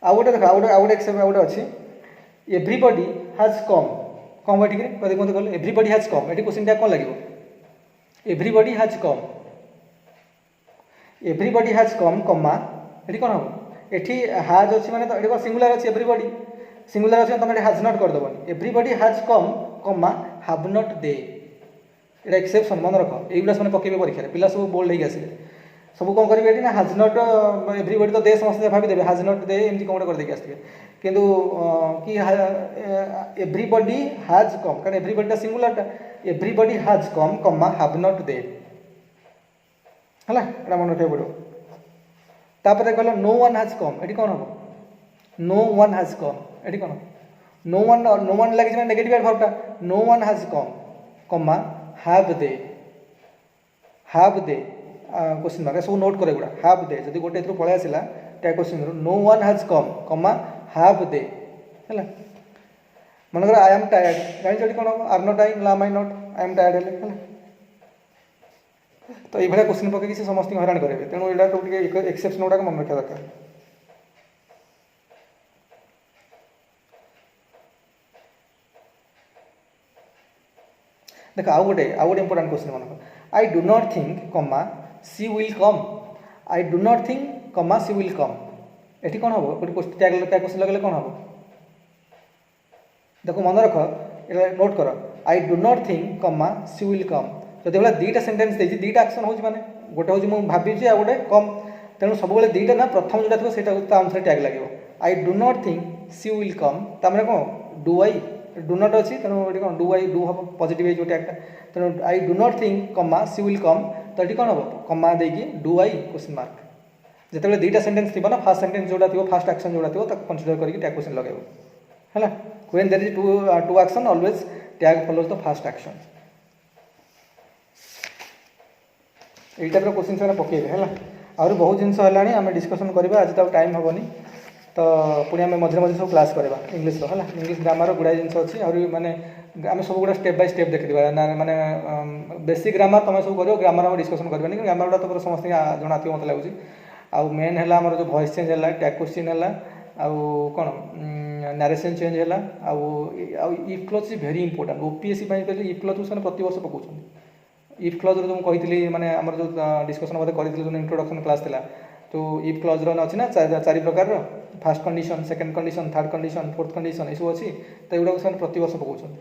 आउ गोटे देख आउ गोटे एक्सेप्ट आउ गोटे अच्छी एव्रीबडी हाज कम ये कदे कहते कहले एव्रीबडी हाज कम ये क्वेश्चन टैग कौन लगे एव्रीबडी हाज कम एव्रीबडी हाज कम कमा ये कौन हम ये हाज अच्छी मैंने ये सिंगुलर अच्छी एव्रीबडी सिंगुलर अच्छी तुम ये हाज नॉट करदेवनी एव्रीबडी हाज कम कमा हाव नॉट दे ये एक्सेप्शन मन रख युवा से पकेबे परीक्षा पिला सब बोल्ड होगी आसे सब कौन करेंगे ना हाज नॉट एव्रीबडी तो दे समस्त भाईदे हाज नॉट दे एमती कौन गोटे करदेकी आसवे किंतु कि एव्रीबडी हाज कम कारण एव्रीबडीटा सिंगुलरटा एव्रीबडी हाज कम कमा हाव नॉट दे है मन रखा पड़ो तापर कहल नो वन हाज कम ये कौन हम नो वन हाज कम ये कौन नो वन लगे नेगेटिव एडवर्बटा नो वन हाज कम कमा हाव दे क्वेश्चन मार्क सब नोट करे गुड़ा हाव दे जब गोटे पलि आसला टैग क्वेश्चन नो वन हाज कम कमा हाव दे है मनकर आई एम टायर्ड जानी कौन हम आर नॉट आई आम I not I am tired है तो ये क्वेश्चन पकई से समस्त हैरान करेंगे तेणु यहाँ एक्सेप्शन गुड़ाक मन रखा दरकार देख आउ गोटे इंपोर्टाट क्वेश्चन मन आई do not think comma she will come I do not think comma she will कम ये कौन हम गोटे टैग क्वेश्चन लगे कौन हम देख मन रख नोट कर आई do not think comma she will कम जब भाई दुईटा सेन्टेन्स देती दुईटा एक्शन हो गोटे हूँ मुझे भावी आ गोटे कम तेणु सब दुईटा ना प्रथम जोटा थी अनुसार टैग लगे I do not think she will come तमें कौन डू आई डू नॉट अच्छी तेणु ये कौन डू आई डू हम पॉजिटिव जो टैगटा तेणु आई do not think comma she will कम तो ये कौन हम कमा देकी डू आई क्वेश्चन मार्क जिते दुईटा सेन्टेन्स थी ना फास्ट सेन्टेन्स जोटा थी फास्ट एक्शन जोटा थी कनसीडर करके टैग क्वेश्चन लगे है when there is two action always tag follows the first action यही टाइप क्वेश्चन से पकेबे है आहरी बहुत जिनस है आम डिस्कसन करवा आज तो टाइम हेनी तो पुणी आम मझे मझे सब क्लास करवा इंग्लीश है इंग्लीश ग्रामर गुड़ाए जिन अच्छी आहरी माने आम सब गुड़ा स्टेप बाय स्टेप देखा माने बेसिक ग्रामर तुम सब कर ग्रामर आम डिस्कसन करवानी ग्रामर गुड़ा तो समस्त जना थी मत लगुच आउ मेन है आम जो वॉइस चेंज है टैग क्वेश्चन है आउ कौन नारेसन चेंज है आउ if clause is very important OPSC कहले इफ क्लज को प्रति वर्ष पकाउछन इफ क्लज जो कही मैंने आम जो डिस्कसन बोधे करें जो इंट्रोडक्शन क्लास था तो इफ क्लज अच्छी ना चार प्रकार fast condition second condition third condition fourth condition ये सब अच्छी तो एगुड़ा से प्रति वर्ष पकाउछन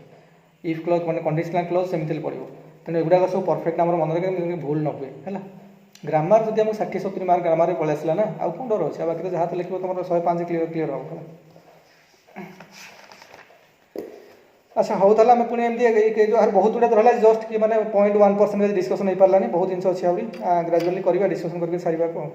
इफ क्लज मैंने कंडीशनल क्लज सेमती पड़ो तेणु एगुड़ा सब परफेक्ट आम मन रखे भूल न हुए है ग्रामर जब आम 60-70 मार्क ग्रामर पलि आसला ना आउ कौन डर अच्छे बाकी तो जहाँ तो लिखो तुम 105 क्लीयर हम अच्छा हौ ताला आम पुणी एमती जो बहुत गुड़ा रहा जस्ट कि मैंने 0.1% डिस्कसन हो पारानी बहुत जिन अच्छी ग्राजुअली करवा डिस्कसन करके सारे को